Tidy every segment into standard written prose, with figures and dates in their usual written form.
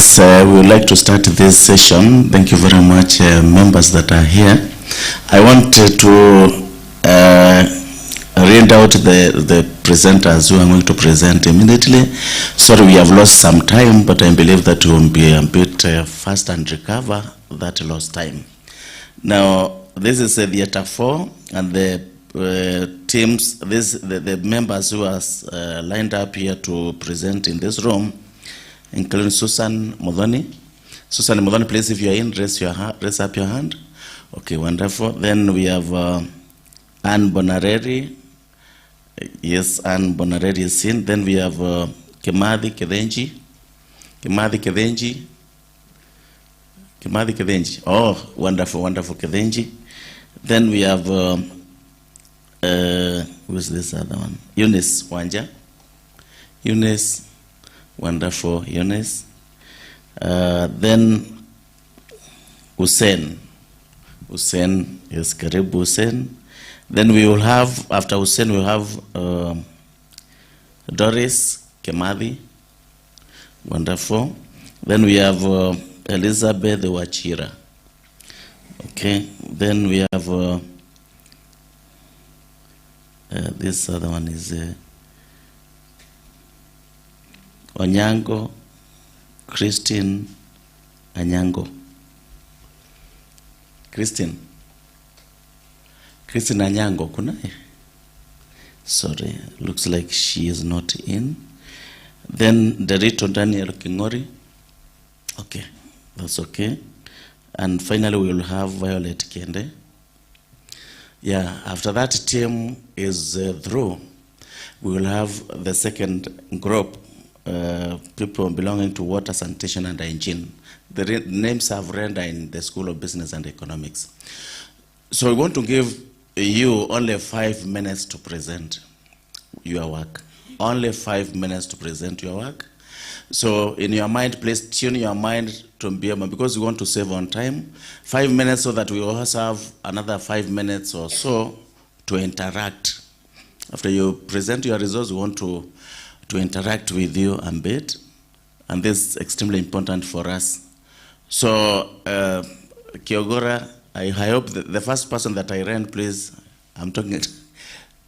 Yes, we would like to start this session. Thank you very much, members that are here. I want to read out the presenters who are going to present immediately. Sorry, we have lost some time, but I believe that we will be a bit fast and recover that lost time. Now, this is Theatre 4, and the teams, the members who are lined up here to present in this room, including Susan Modoni. Susan Modoni, please, if you are in, raise up your hand. Okay, wonderful. Then we have Anne Bonareri. Yes, Anne Bonareri is in. Then we have Kimathi Kedenji. Kimathi Kedenji. Kimathi Kedenji. Oh, wonderful, wonderful Kedenji. Then we have, who's this other one? Eunice Wanja. Eunice. Wonderful, Eunice. Then Hussein. Hussein, yes, Karibu Hussein. Then we will have, after Hussein, we'll have Doris Kimathi. Wonderful. Then we have Elizabeth Wachira. Okay. Then we have, this other one is Onyango, Christine Anyango. Christine Anyango, kunai? Sorry, looks like she is not in. Then Derito Daniel Kingori. Okay, that's okay. And finally we will have Violet Kende. Yeah, after that team is through, we will have the second group. People belonging to water, sanitation, and hygiene. The names have rendered in the School of Business and Economics. So we want to give you only 5 minutes to present your work. Only 5 minutes to present your work. So in your mind, please tune your mind to be able, because we want to save on time. 5 minutes so that we also have another 5 minutes or so to interact. After you present your results, we want to interact with you a bit, and this is extremely important for us. So, Kiogora, I hope the first person that I ran, please, I'm talking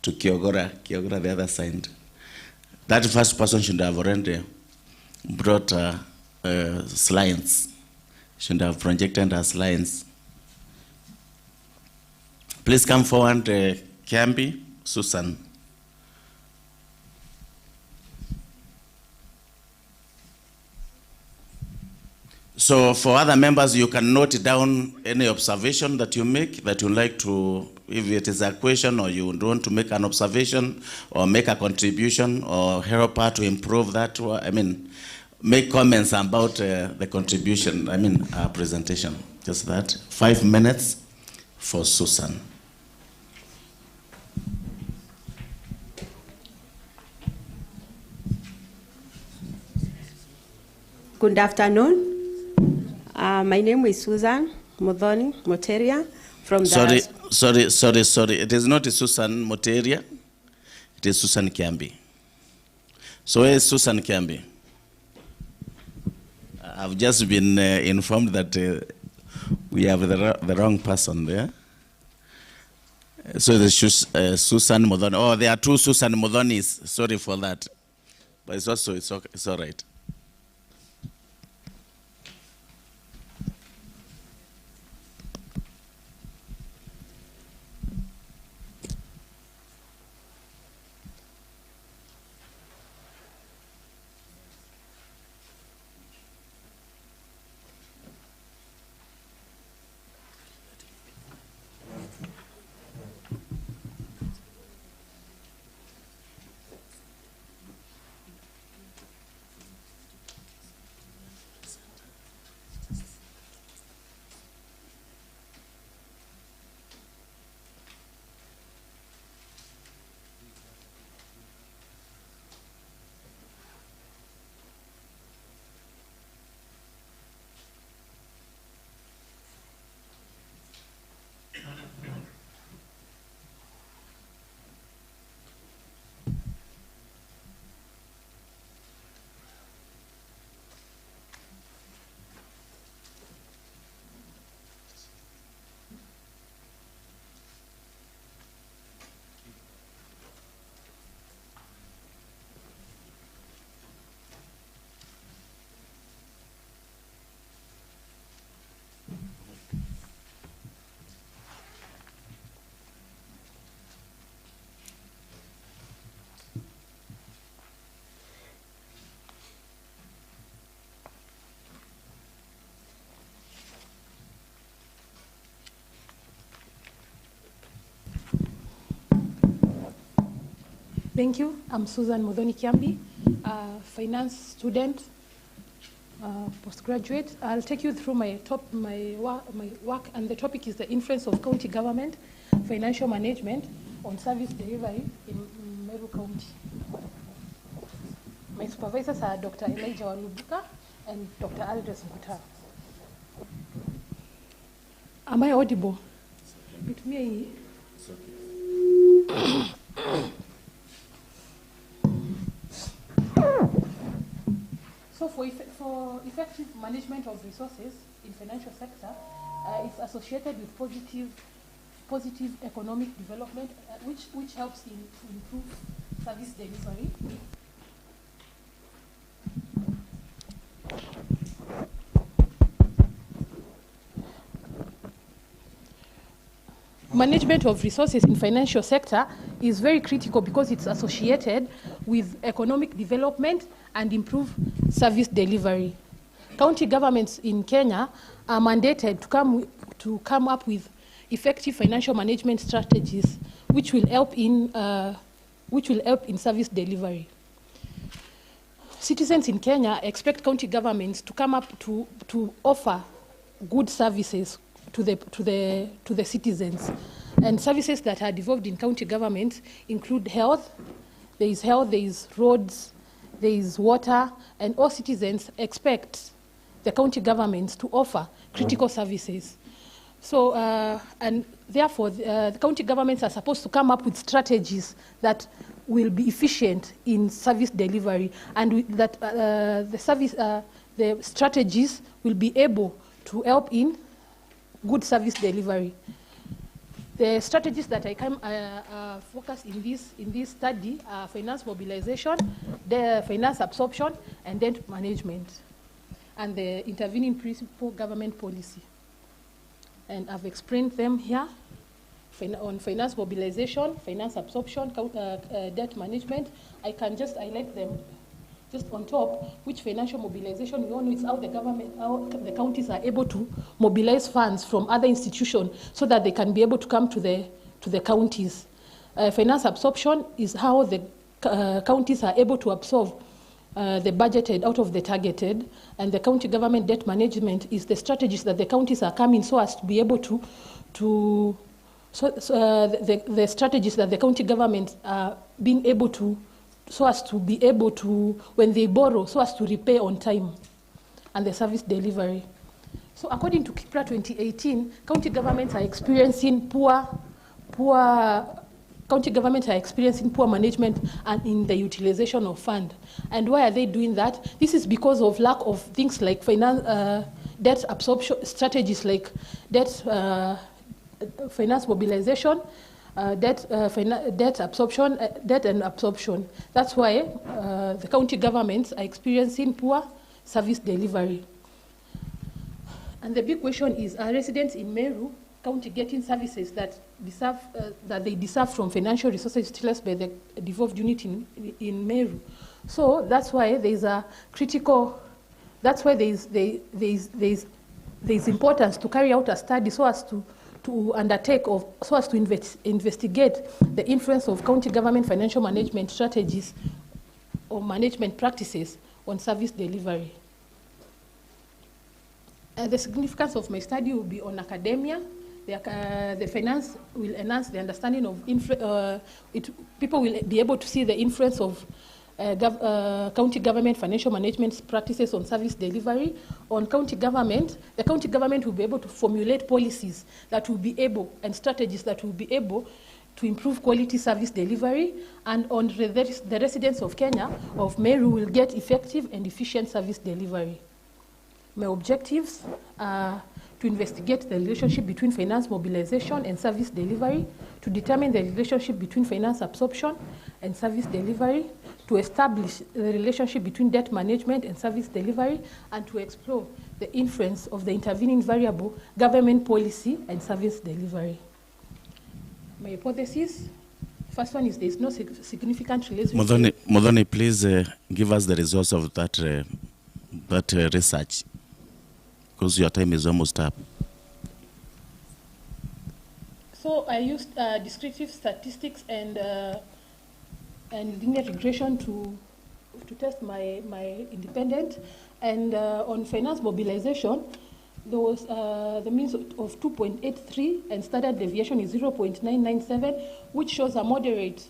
to Kiogora, the other side. That first person should have already brought slides, should have projected her slides. Please come forward, Kiambi, Susan. So for other members, you can note down any observation that you make, that you like to, if it is a question or you want to make an observation or make a contribution or help her to improve that, make comments about the contribution, our presentation. Just that. 5 minutes for Susan. Good afternoon. My name is Susan Modoni Moteria from the... Sorry. It is not Susan Moteria. It is Susan Kiambi. So where is Susan Kiambi? I've just been informed that we have the wrong person there. So there's Susan Modoni. Oh, there are two Susan Modonis. Sorry for that. But it's also, it's all right. Thank you. I'm Susan Modhoni Kiambi, finance student, postgraduate. I'll take you through my work, and the topic is the influence of county government financial management on service delivery in Meru County. My supervisors are Dr. Elijah Walubuka and Dr. Aldous Mbuta. Am I audible? It may. So for effective management of resources in financial sector, it's associated with positive economic development, which helps to improve service delivery. Management of resources in financial sector is very critical because it's associated with economic development and improved service delivery. County governments in Kenya are mandated to come up with effective financial management strategies which will help in service delivery. Citizens in Kenya expect county governments to come up to offer good services to the citizens, and services that are devolved in county governments include health. There is roads, there is water, and all citizens expect the county governments to offer critical services. So, and therefore, the county governments are supposed to come up with strategies that will be efficient in service delivery, and that the strategies will be able to help in good service delivery. The strategies that I can focus in this study are finance mobilization, the finance absorption, and debt management, and the intervening principal government policy. And I've explained them here. On finance mobilization, finance absorption, debt management, I can just highlight them just on top, which financial mobilization, we all know it's how the counties are able to mobilize funds from other institutions so that they can be able to come to the counties. Finance absorption is how the counties are able to absorb the budgeted out of the targeted, and the county government debt management is the strategies that the counties are coming so as to be able the strategies that the county government are being able to, so as to be able to, when they borrow, so as to repay on time, and the service delivery. So according to KIPRA 2018, county governments are experiencing poor management and in the utilization of fund. And why are they doing that? This is because of lack of things like debt absorption strategies, like finance mobilization, debt absorption, debt and absorption. That's why the county governments are experiencing poor service delivery. And the big question is, are residents in Meru County getting services that they deserve from financial resources utilized by the devolved unit in Meru? So that's why there's a critical. That's why there's importance to carry out a study so as to investigate the influence of county government financial management strategies or management practices on service delivery. The significance of my study will be on academia. The finance will enhance the understanding of people will be able to see the influence of county government financial management practices on service delivery. On county government, the county government will be able to formulate policies that will be able, and strategies that will be able to improve quality service delivery. And on the residents of Kenya, of Meru, will get effective and efficient service delivery. My objectives are to investigate the relationship between finance mobilization and service delivery, to determine the relationship between finance absorption and service delivery, to establish the relationship between debt management and service delivery, and to explore the influence of the intervening variable, government policy and service delivery. My hypothesis, first one is there is no significant relationship. Modhoni, please give us the results of that research, because your time is almost up. So I used descriptive statistics and and linear regression to test my independence. And on finance mobilization, there was the means of 2.83 and standard deviation is 0.997, which shows a moderate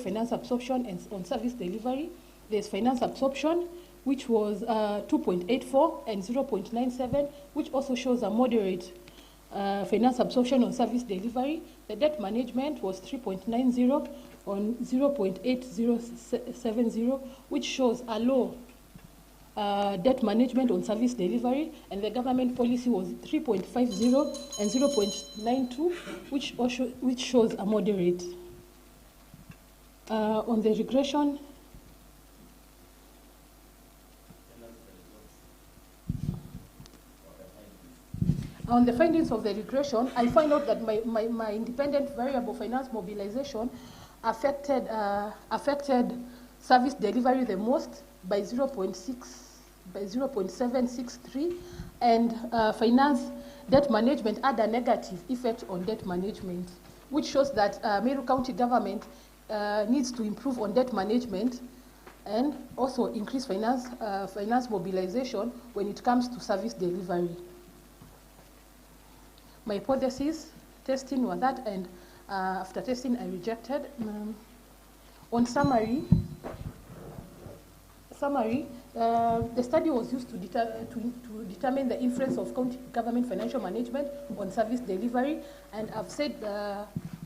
finance absorption and on service delivery. There's finance absorption, which was 2.84 and 0.97, which also shows a moderate finance absorption on service delivery. The debt management was 3.90 on 0.8070, which shows a low debt management on service delivery, and the government policy was 3.50 and 0.92, which shows a moderate. On the regression, on the findings of the regression, I find out that my independent variable finance mobilization affected service delivery the most by 0.763, and finance debt management had a negative effect on debt management, which shows that Meru County government needs to improve on debt management and also increase finance mobilization when it comes to service delivery. My hypothesis testing was that, and after testing I rejected. On summary, the study was used to determine the influence of county government financial management on service delivery, and I've said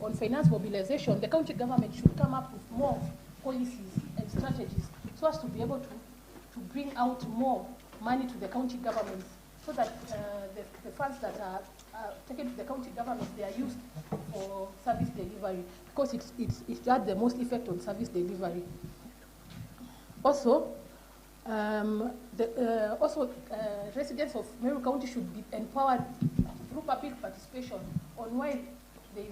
on finance mobilization, the county government should come up with more policies and strategies so as to be able to bring out more money to the county government, so that the funds that are taken to the county government, they are used for service delivery, because it had the most effect on service delivery. Also, residents of Meru County should be empowered through public participation on why there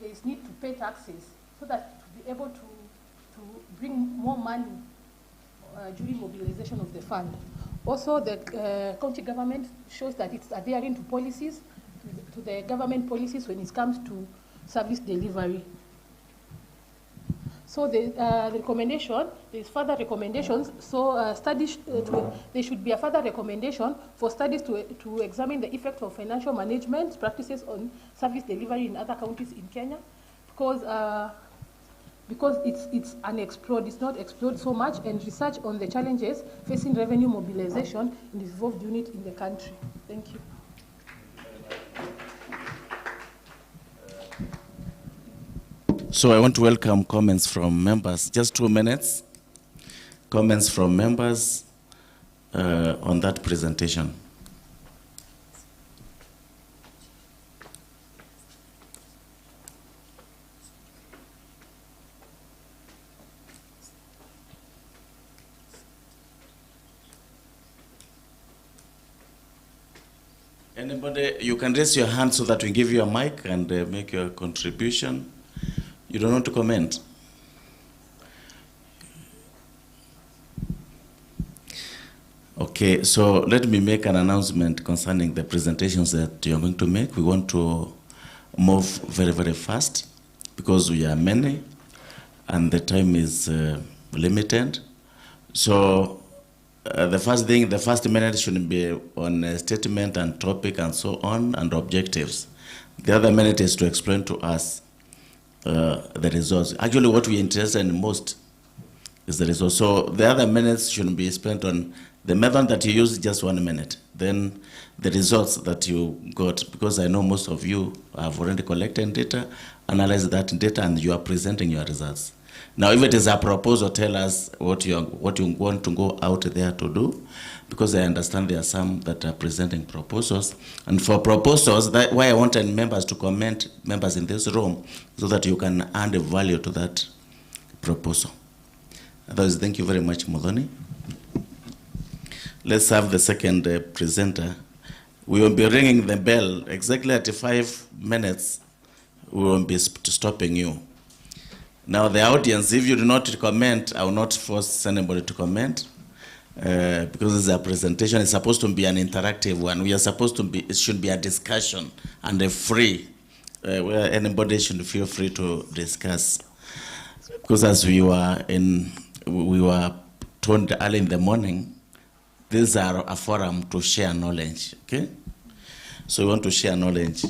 is need to pay taxes, so that to be able to bring more money during mobilization of the fund. Also, the county government shows that it's adhering to policies, to the government policies when it comes to service delivery. So the recommendation, there's further recommendations. So there should be a further recommendation for studies to examine the effect of financial management practices on service delivery in other counties in Kenya, because it's unexplored, it's not explored so much, and research on the challenges facing revenue mobilization in the involved unit in the country. Thank you. So I want to welcome comments from members. Just 2 minutes. Comments from members on that presentation. Anybody, you can raise your hand so that we give you a mic and make your contribution. You don't want to comment? Okay, so let me make an announcement concerning the presentations that you're going to make. We want to move very, very fast because we are many and the time is limited. So the first thing, the first minute should be on a statement and topic and so on and objectives. The other minute is to explain to us the results. Actually, what we're interested in most is the results. So the other minutes should be spent on the method that you use, just 1 minute. Then the results that you got, because I know most of you have already collected data, analyzed that data, and you are presenting your results. Now, if it is a proposal, tell us what you want to go out there to do, because I understand there are some that are presenting proposals. And for proposals, that's why I wanted members to comment, members in this room, so that you can add a value to that proposal. Otherwise, thank you very much, Muthoni. Let's have the second presenter. We will be ringing the bell exactly at 5 minutes. We will be stopping you. Now, the audience, if you do not comment, I will not force anybody to comment, because this is a presentation. It's supposed to be an interactive one. We are supposed to be, it should be a discussion and a free where anybody should feel free to discuss. Because as we were told early in the morning, these are a forum to share knowledge, okay? So we want to share knowledge.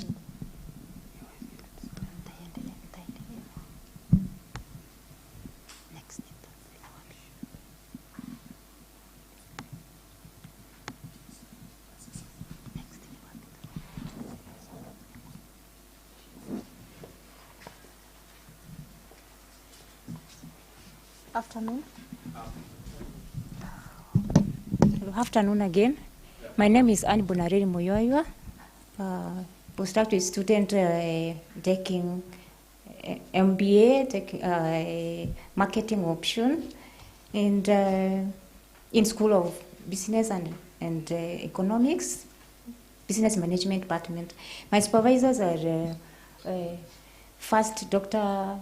Afternoon. Good afternoon again. My name is Anne Bonareri Moyoywa, postgraduate student taking MBA, taking marketing option, and in School of Business and Economics, Business Management Department. My supervisors are first Dr.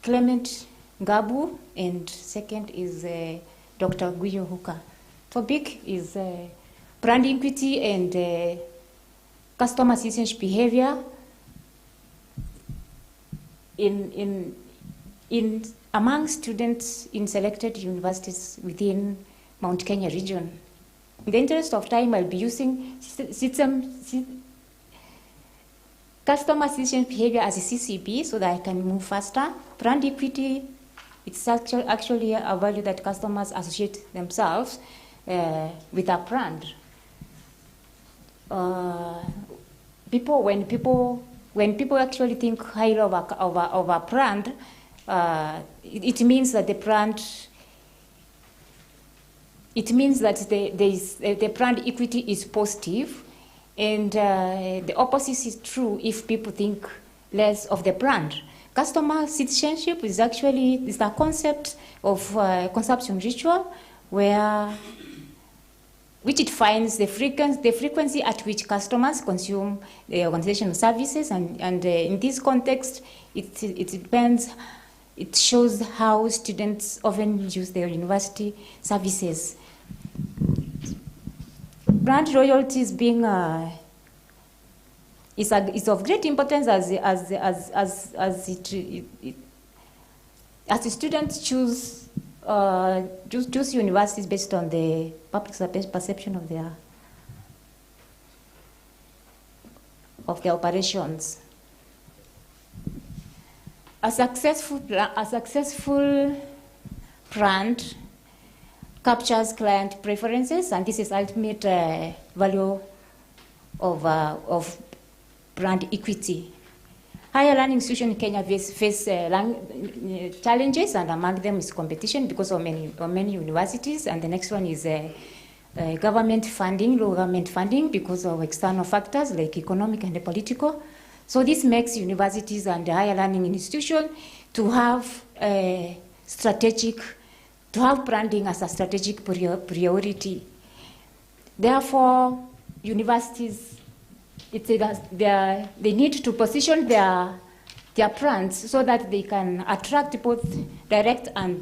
Clement Gabu, and second is Dr. Guyo Huka. Topic is brand equity and customer citizenship behavior in among students in selected universities within Mount Kenya region. In the interest of time, I'll be using customer citizenship behavior as a CCB so that I can move faster. Brand equity, it's actually a value that customers associate themselves with a brand. When people actually think highly of a brand, it means that the brand. It means that the brand equity is positive, and the opposite is true if people think less of the brand. Customer citizenship is the concept of consumption ritual, which it finds the frequency at which customers consume the organizational services, and in this context, it depends. It shows how students often use their university services. Brand loyalty is being is of great importance as the students choose universities based on the public perception of their operations. A successful brand captures client preferences, and this is ultimate value of brand equity. Higher learning institutions in Kenya face challenges, and among them is competition because of many universities, and the next one is government funding, low government funding because of external factors like economic and political. So this makes universities and higher learning institutions to have branding as a strategic priority. Therefore, universities, they need to position their brands so that they can attract both direct and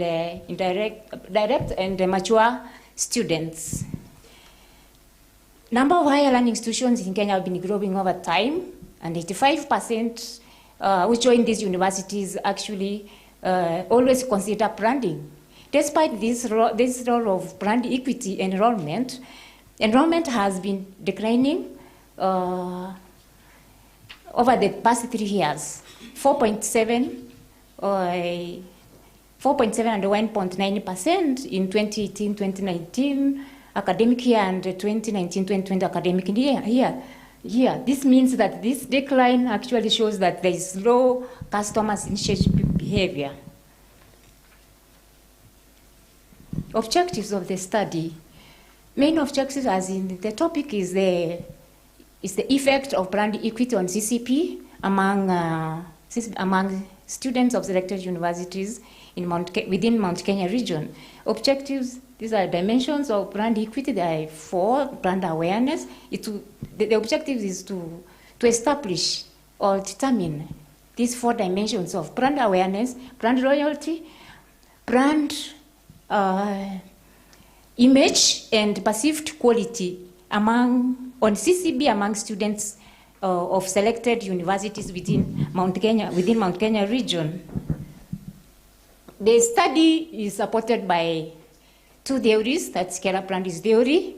mature students. Number of higher learning institutions in Kenya have been growing over time, and 85% who join these universities actually always consider branding. Despite this role of brand equity enrollment has been declining over the past 3 years, 4.7 and 1.9% in 2018-2019 academic year and 2019-2020 academic year. This means that this decline actually shows that there is low customer citizenship behavior. Objectives of the study. Main objectives, as in the topic, is the effect of brand equity on CCP among students of selected universities within Mount Kenya region. Objectives, these are dimensions of brand equity. There are 4. Brand awareness. The objective is to establish or determine these 4 dimensions of brand awareness, brand loyalty, brand image, and perceived quality on CCB among students of selected universities within Mount Kenya region. The study is supported by two theories, that's Keller-Brandes theory,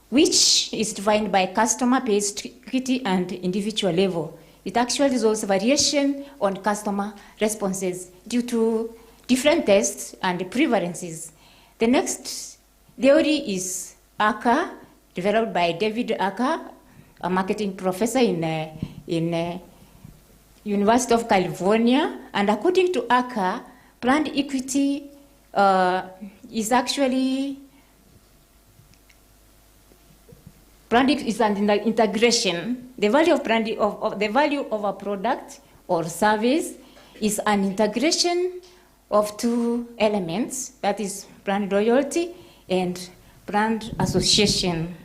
which is defined by customer-based equity and individual level. It actually resolves variation on customer responses due to different tastes and preferences. The next theory is ACA, developed by David ACA, a marketing professor in University of California. And according to ACA, brand equity is actually is an integration. The value of brand of the value of a product or service is an integration of two elements, that is brand loyalty and brand association.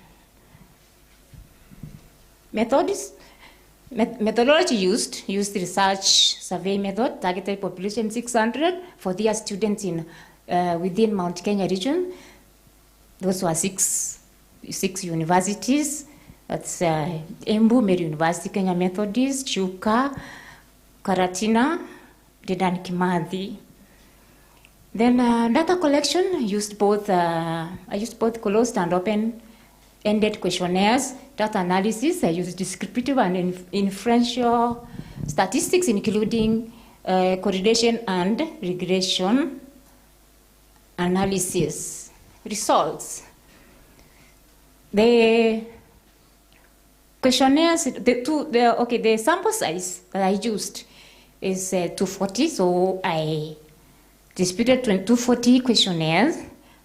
Methodology used research survey method, targeted population 600 for their students in within Mount Kenya region. Those were six universities. That's Embu, Meru University, Kenya Methodist, Chuka, Karatina, Dedan Kimathi. Then data collection used both. I used both closed and open-ended questionnaires. Data analysis, I used descriptive and inferential statistics, including correlation and regression analysis. Results. The questionnaires, the sample size that I used is 240, so I disputed 240 questionnaires.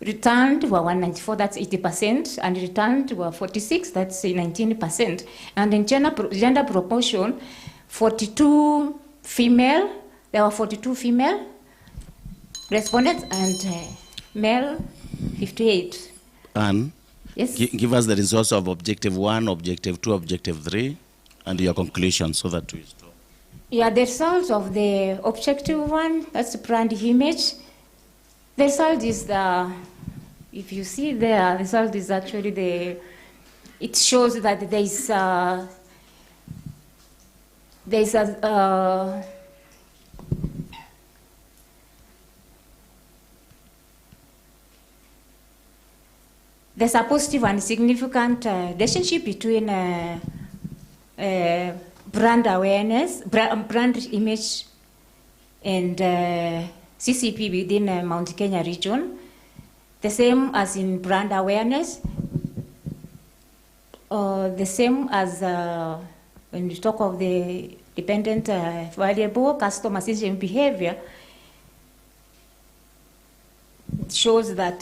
Returned were 194, that's 80%, and returned were 46, that's 19%. And in gender proportion, 42 female, there were 42 female respondents, and male 58. Anne? Yes. Give us the results of objective 1, objective 2, objective 3, and your conclusion so that we stop. Yeah, the results of the objective 1, that's the brand image. The result is if you see there, the result is actually it shows that there's a positive and significant relationship between brand awareness, brand image, and CCP within Mount Kenya region. The same as in brand awareness, the same as when we talk of the dependent variable customer association behavior. It shows that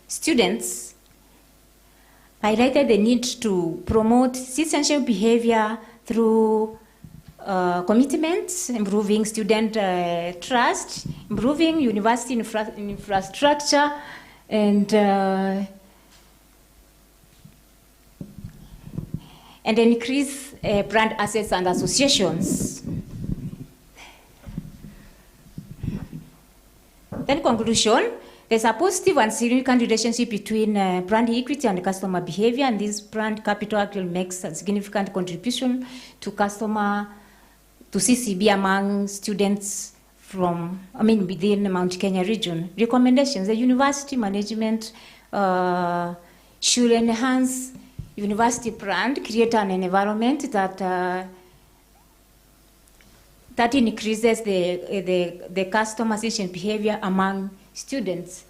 students highlighted the need to promote citizenship behavior through commitments, improving student trust, improving university infrastructure, and increase brand assets and associations. Then conclusion. There's a positive and significant relationship between brand equity and customer behavior, and this brand capital actually makes a significant contribution to CCB among students within Mount Kenya region. Recommendations: the university management should enhance university brand, create an environment that increases the customer association behavior among students.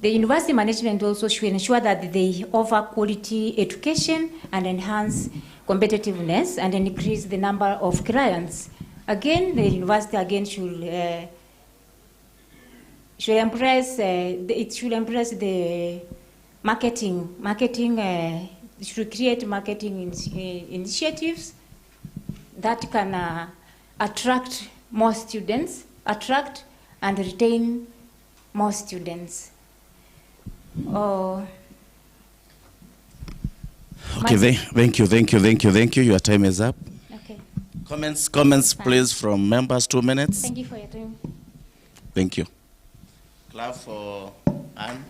The university management also should ensure that they offer quality education and enhance competitiveness and increase the number of clients. Again, the university should embrace the marketing. Should create marketing initiatives that can attract more students, attract and retain more students. Okay, thank you. Your time is up. Okay. Comments, please, from members. 2 minutes. Thank you for your time. Thank you. Clap for Anne.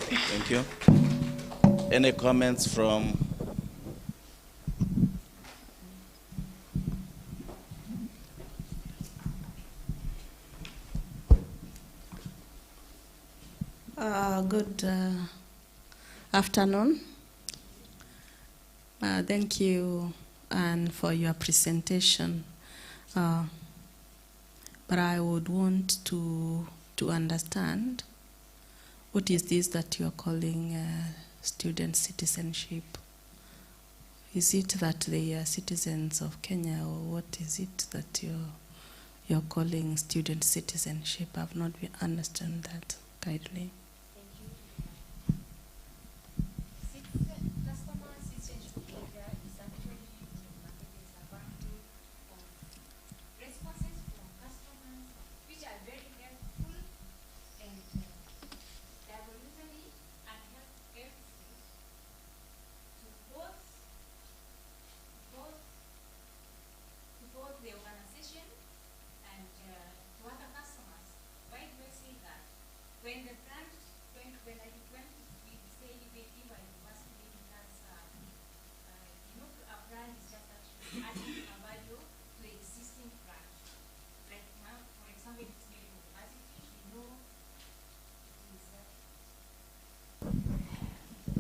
Thank you. Any comments from? Good afternoon. Thank you, Anne, for your presentation. But I would want to understand what is this that you are calling student citizenship? Is it that they are citizens of Kenya, or what is it that you're calling student citizenship? I've not understand that kindly.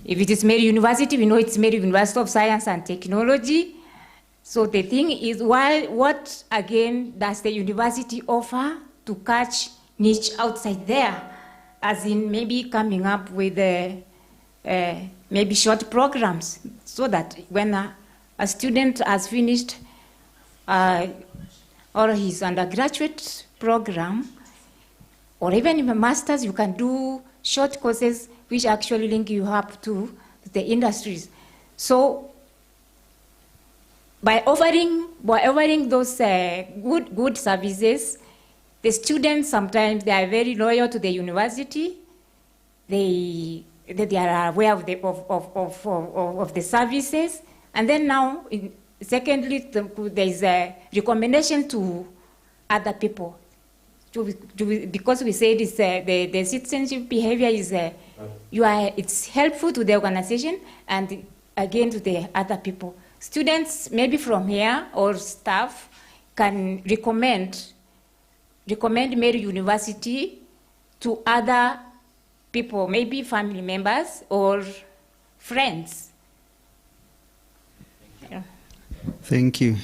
If it is Meru University, we know it's Meru University of Science and Technology. So the thing is, what again does the university offer to catch niche outside there? As in maybe coming up with maybe short programs, so that when a student has finished or his undergraduate program, or even in a master's, you can do short courses which actually link you up to the industries. So by offering those good services, the students sometimes they are very loyal to the university. They are aware of the services, and then now, secondly, there is a recommendation to other people. Because we say this, the citizenship behavior is it's helpful to the organization and again to the other people. Students maybe from here or staff can recommend Meru University to other people, maybe family members or friends. Thank you,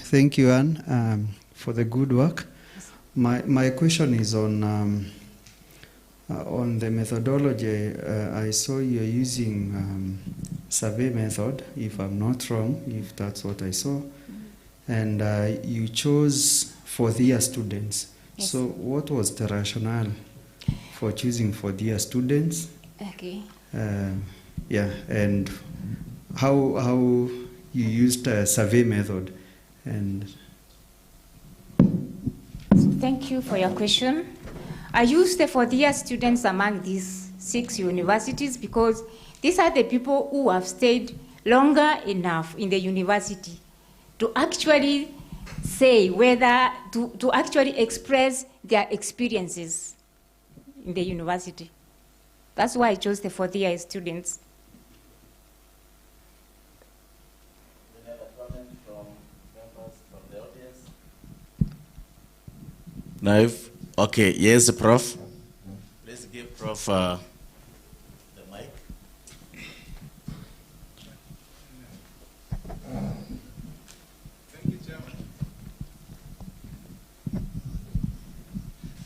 Anne, for the good work. My question is on the methodology. I saw you're using survey method, if I'm not wrong, if that's what I saw, and you chose fourth-year students. Yes. So what was the rationale for choosing fourth-year students? Okay. And how you used a survey method, and thank you for your question. I used the fourth-year students among these 6 universities because these are the people who have stayed longer enough in the university to actually say whether, to actually express their experiences in the university. That's why I chose the fourth-year students. Any other comment from members from the audience? Now, okay, yes, Prof. Please give Prof the mic. Thank you, Chairman.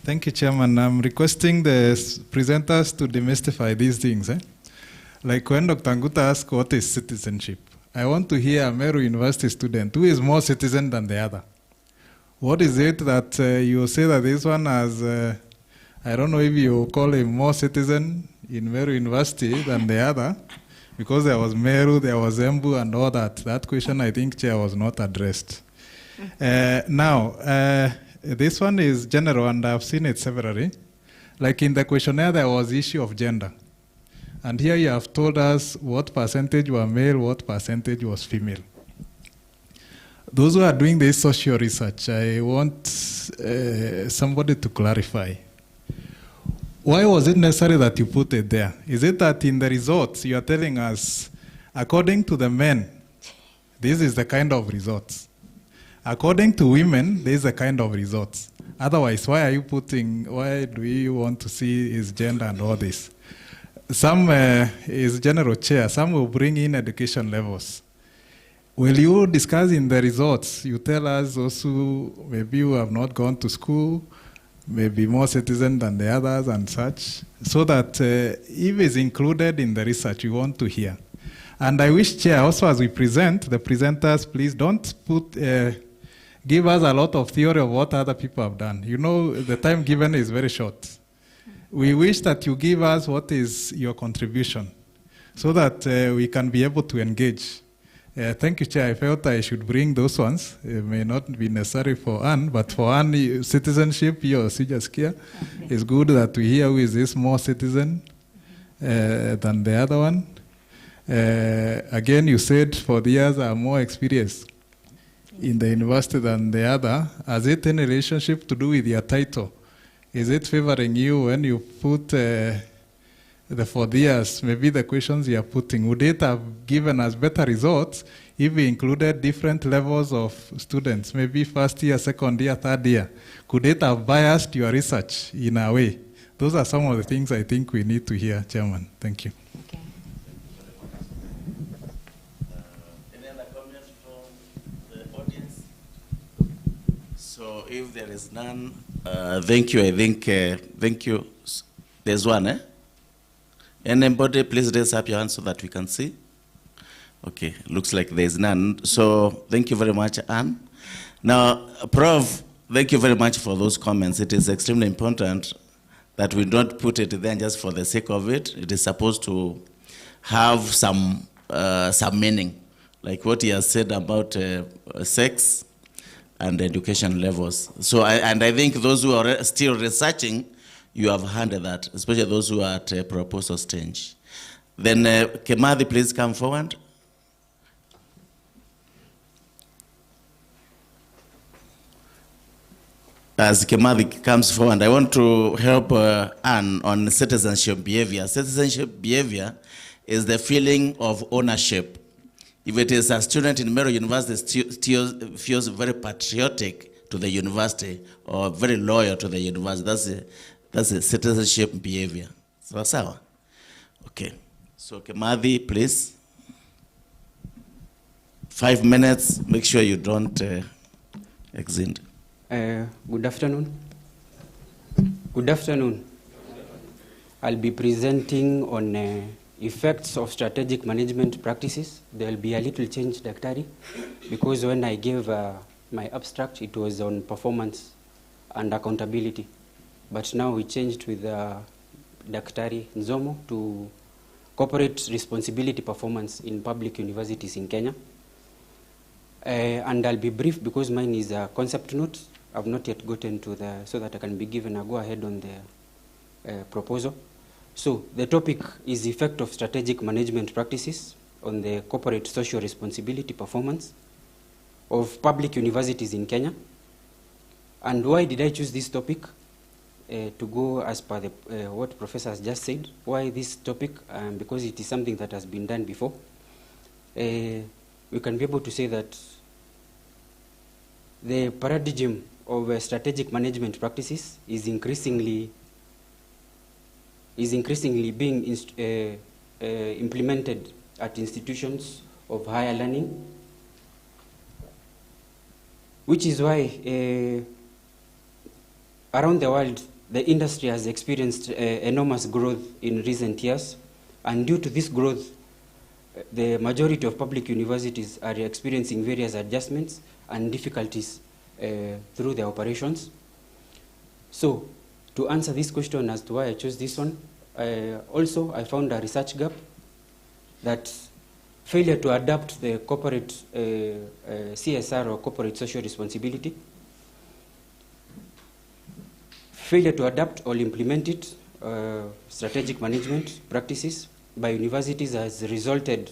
Thank you, Chairman. I'm requesting the presenters to demystify these things. Like when Dr. Nguta asked what is citizenship, I want to hear a Meru University student who is more citizen than the other. What is it that you say that this one has, I don't know if you call him more citizen in Meru University than the other, because there was Meru, there was Embu and all that. That question, I think, Chair, was not addressed. Now, this one is general, and I've seen it severally. Like in the questionnaire, there was issue of gender. And here you have told us what percentage were male, what percentage was female. Those who are doing this social research, I want somebody to clarify. Why was it necessary that you put it there? Is it that in the results you are telling us According to the men, this is the kind of results. According to women, this is the kind of results. Otherwise, why do you want to see his gender and all this? Some is general chair, some will bring in education levels. Will you discuss in the results? You tell us those who maybe you have not gone to school, maybe more citizen than the others and such, so that if it's included in the research, we want to hear. And I wish, Chair, also as we present, the presenters, please don't give us a lot of theory of what other people have done. You know, the time given is very short. We wish that you give us what is your contribution, so that we can be able to engage. Thank you, Chair. I felt I should bring those ones. It may not be necessary for Anne, but for Anne, citizenship, it's good that we hear who is this more citizen than the other one. Again, you said for the others are more experienced in the university than the other. Has it any relationship to do with your title? Is it favoring you when you put the 4 years, maybe the questions you are putting, would it have given us better results if we included different levels of students, maybe first year, second year, third year? Could it have biased your research in a way? Those are some of the things I think we need to hear, Chairman. Thank you. Okay. Any other comments from the audience? So if there is none, thank you. I think, thank you. There's one, eh? Anybody, please raise up your hand so that we can see. Okay, looks like there's none. So thank you very much, Anne. Now, Prof, thank you very much for those comments. It is extremely important that we don't put it there just for the sake of it. It is supposed to have some meaning, like what he has said about sex and education levels. So, I think those who are still researching, you have handled that, especially those who are at proposal stage. Then, Kemadi, please come forward. As Kemadi comes forward, I want to help Anne on citizenship behavior. Citizenship behavior is the feeling of ownership. If it is a student in Meru University feels very patriotic to the university or very loyal to the university, that's a citizenship behavior. So, okay. So, Kemadi, please. 5 minutes. Make sure you don't exceed. Good afternoon. Good afternoon. I'll be presenting on effects of strategic management practices. There will be a little change, Daktari, because when I gave my abstract, it was on performance and accountability. But now we changed with Daktari Nzomo to corporate responsibility performance in public universities in Kenya. And I'll be brief because mine is a concept note. I've not yet gotten to so that I can be given a go-ahead on the proposal. So the topic is the effect of strategic management practices on the corporate social responsibility performance of public universities in Kenya. And why did I choose this topic? To go as per what Professor has just said. Why this topic? Because it is something that has been done before. We can be able to say that the paradigm of strategic management practices is increasingly being implemented at institutions of higher learning, which is why around the world the industry has experienced enormous growth in recent years, and due to this growth, the majority of public universities are experiencing various adjustments and difficulties through their operations. So, to answer this question as to why I chose this one, also I found a research gap that failure to adapt the corporate CSR or corporate social responsibility, failure to adapt or implement it, strategic management practices by universities has resulted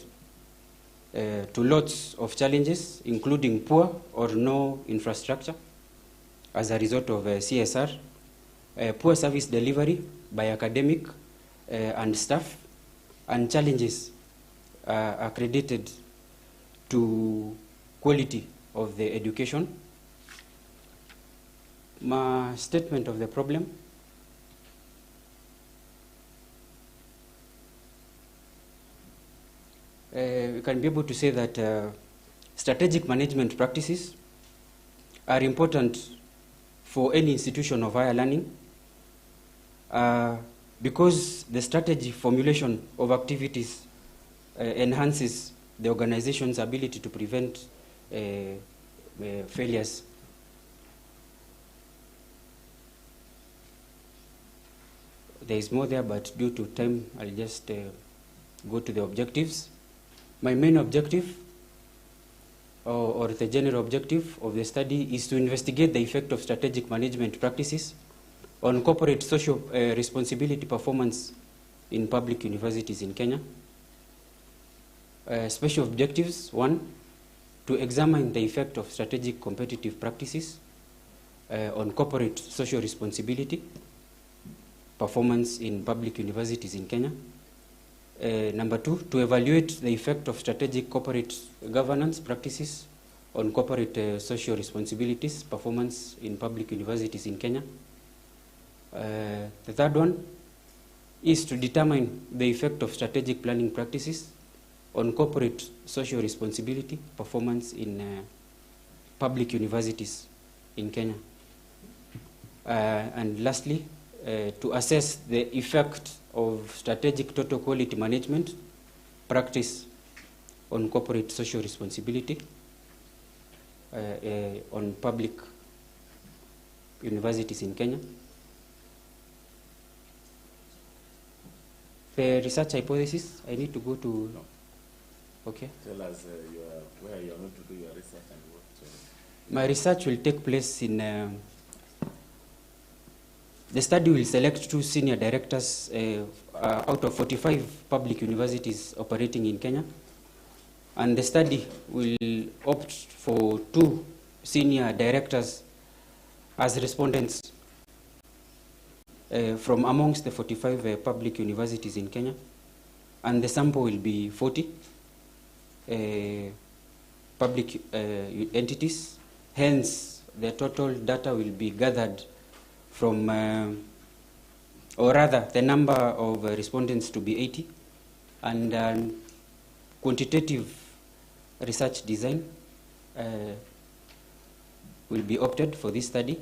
to lots of challenges, including poor or no infrastructure as a result of CSR, poor service delivery by academic and staff, and challenges are credited to quality of the education. My statement of the problem. We can be able to say that strategic management practices are important for any institution of higher learning because the strategy formulation of activities enhances the organization's ability to prevent failures. There is more there, but due to time, I'll just go to the objectives. My main objective, or the general objective of the study, is to investigate the effect of strategic management practices on corporate social responsibility performance in public universities in Kenya. Special objectives: 1, to examine the effect of strategic competitive practices on corporate social responsibility performance in public universities in Kenya. Number 2, to evaluate the effect of strategic corporate governance practices on corporate social responsibilities performance in public universities in Kenya. The third one is to determine the effect of strategic planning practices on corporate social responsibility performance in public universities in Kenya. And lastly, to assess the effect of strategic total quality management practice on corporate social responsibility on public universities in Kenya. The research hypothesis, I need to go to... No. Okay. Tell us where you are going to do your research and what... My research will take place in... the study will select 2 senior directors out of 45 public universities operating in Kenya. And the study will opt for 2 senior directors as respondents from amongst the 45 public universities in Kenya. And the sample will be 40 public entities. Hence, the total data will be gathered from, or rather, the number of respondents to be 80, and quantitative research design will be opted for this study.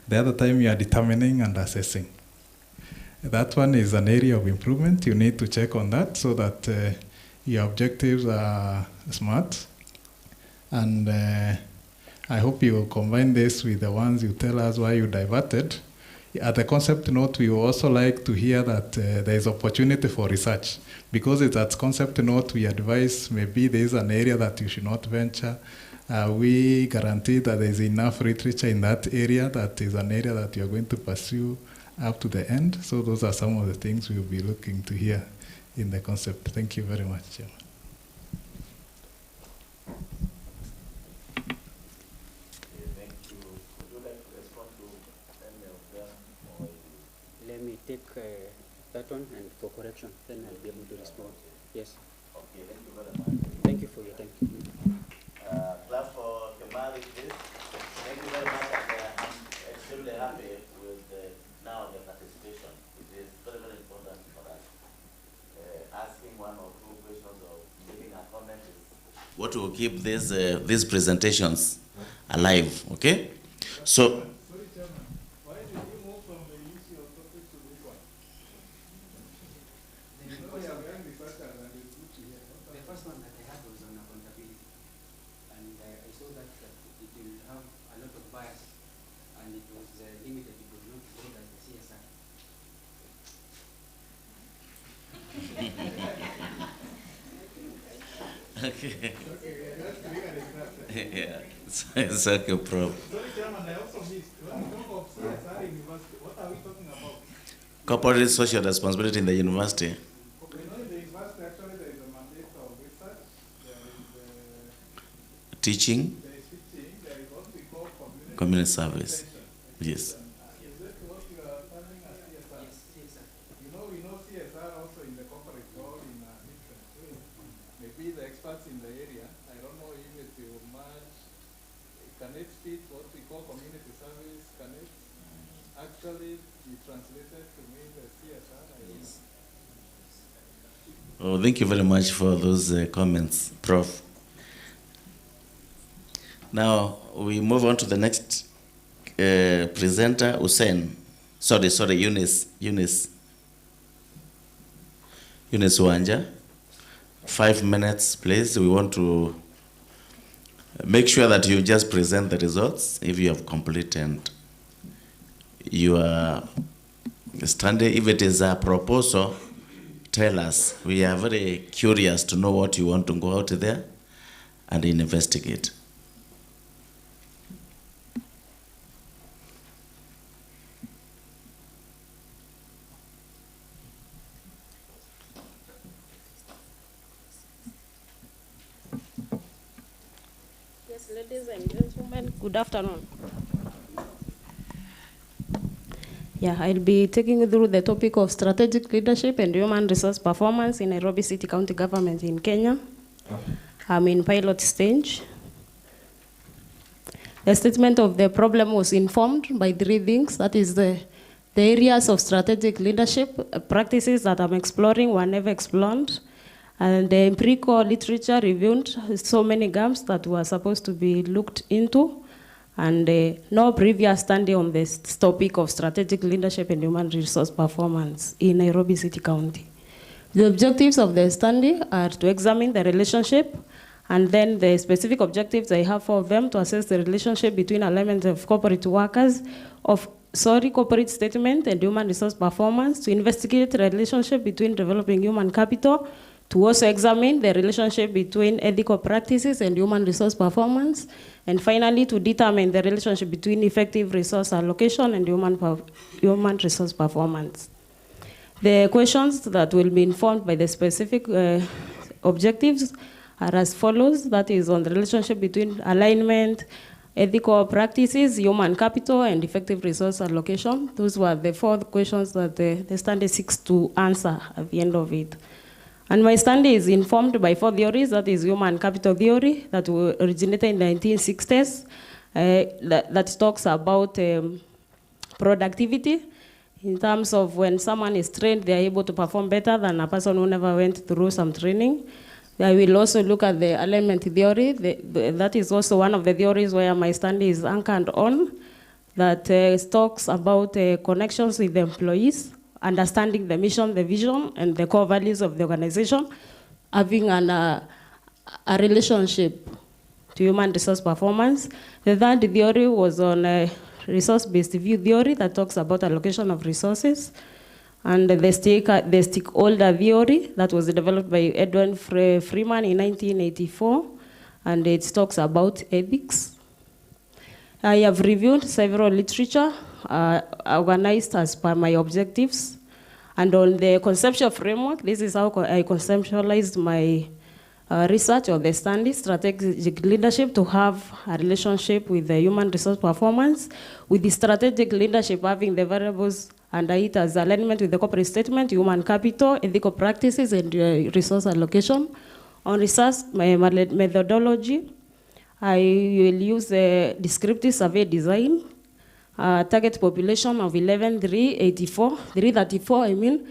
The other time you are determining and assessing. That one is an area of improvement. You need to check on that so that your objectives are smart. And I hope you will combine this with the ones you tell us why you diverted. At the concept note, we would also like to hear that there is opportunity for research. Because it's at concept note, we advise maybe there is an area that you should not venture. We guarantee that there is enough literature in that area that is an area that you are going to pursue up to the end. So those are some of the things we will be looking to hear in the concept. Thank you very much, Chairman. Let me take that one and for correction, then I'll be able to respond. Yes. Okay, thank you very much. Thank you for your time. Clap for Kemari, please. Thank you very much. And I'm extremely happy with now the participation. It is very, very important for us. Asking one or two questions or making a comment is what will keep these presentations alive, okay? So, okay. Yeah, it's okay, Prof. Sorry, Chairman, I also missed. When we talk of CSR University, what are we talking about? Corporate social responsibility in the university. You know, in the university, actually, there is a mandate of research, there is Teaching, there is teaching, there is what we call community service. extension. Yes. Is that what you are planning as CSR? Yes, CSR. You know, we know CSR also in the corporate world in different ways. Maybe the experts in the area, I don't know if it will match, can it fit what we call community service? Can it actually be translated to mean the CSR? Yes. Oh, thank you very much for those comments, Prof. Now, we move on to the next presenter, Hussein. Sorry, Eunice Wanja. 5 minutes, please. We want to make sure that you just present the results if you have completed your study. If it is a proposal, tell us. We are very curious to know what you want to go out there and investigate. Yes, ladies and gentlemen, good afternoon. Yeah, I'll be taking you through the topic of strategic leadership and human resource performance in Nairobi City County Government in Kenya. I'm in pilot stage. The statement of the problem was informed by 3 things. That is the areas of strategic leadership practices that I'm exploring were never explored. And the empirical literature revealed so many gaps that were supposed to be looked into. And no previous study on this topic of strategic leadership and human resource performance in Nairobi City County. The objectives of the study are to examine the relationship, and then the specific objectives I have for them to assess the relationship between alignment of corporate workers, corporate statement and human resource performance, to investigate the relationship between developing human capital, to also examine the relationship between ethical practices and human resource performance, and finally to determine the relationship between effective resource allocation and human resource performance. The questions that will be informed by the specific objectives are as follows. That is on the relationship between alignment, ethical practices, human capital, and effective resource allocation. Those were the 4 questions that the study seeks to answer at the end of it. And my study is informed by 4 theories. That is human capital theory that originated in the 1960s, that talks about productivity in terms of when someone is trained, they are able to perform better than a person who never went through some training. I will also look at the alignment theory. That is also one of the theories where my study is anchored on, that talks about connections with the employees, understanding the mission, the vision, and the core values of the organization, having a relationship to human resource performance. The third theory was on resource-based view theory that talks about allocation of resources, and the stakeholder theory that was developed by Edwin Freeman in 1984, and it talks about ethics. I have reviewed several literature organized as per my objectives, and on the conceptual framework, this is how I conceptualized my research or the study, strategic leadership, to have a relationship with the human resource performance, with the strategic leadership having the variables under it as alignment with the corporate statement, human capital, ethical practices, and resource allocation. On research methodology, I will use a descriptive survey design, target population of 334, I mean,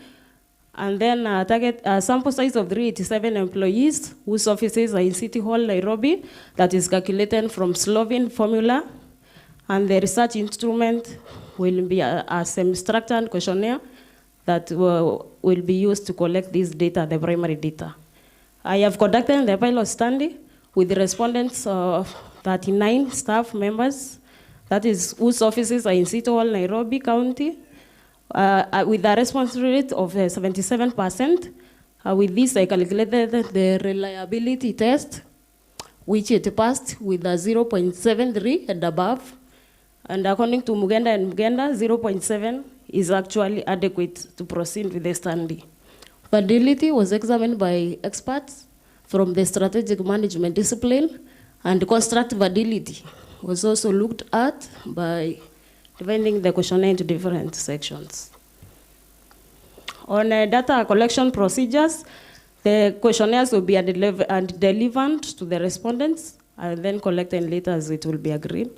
and then target sample size of 387 employees whose offices are in City Hall, Nairobi, that is calculated from Slovene formula. And the research instrument will be a semi-structured questionnaire that will be used to collect this data, the primary data. I have conducted the pilot study with the respondents of 39 staff members, that is, whose offices are in City Hall, Nairobi County, with a response rate of 77%. With this, I calculated the reliability test, which it passed with a 0.73 and above. And according to Mugenda and Mugenda, 0.7 is actually adequate to proceed with the study. Validity was examined by experts from the strategic management discipline, and construct validity was also looked at by dividing the questionnaire into different sections. On data collection procedures, the questionnaires will be delivered to the respondents and then collected later as it will be agreed.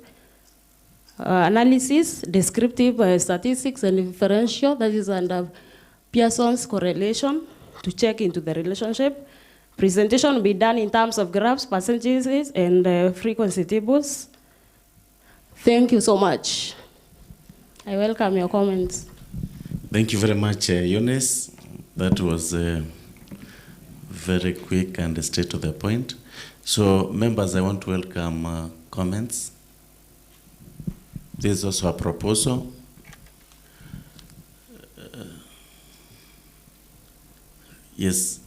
Analysis, descriptive statistics, and inferential, that is under Pearson's correlation to check into the relationship. Presentation will be done in terms of graphs, percentages, and frequency tables. Thank you so much. I welcome your comments. Thank you very much, Eunice. That was very quick and straight to the point. So, members, I want to welcome comments. This is also a proposal. Yes.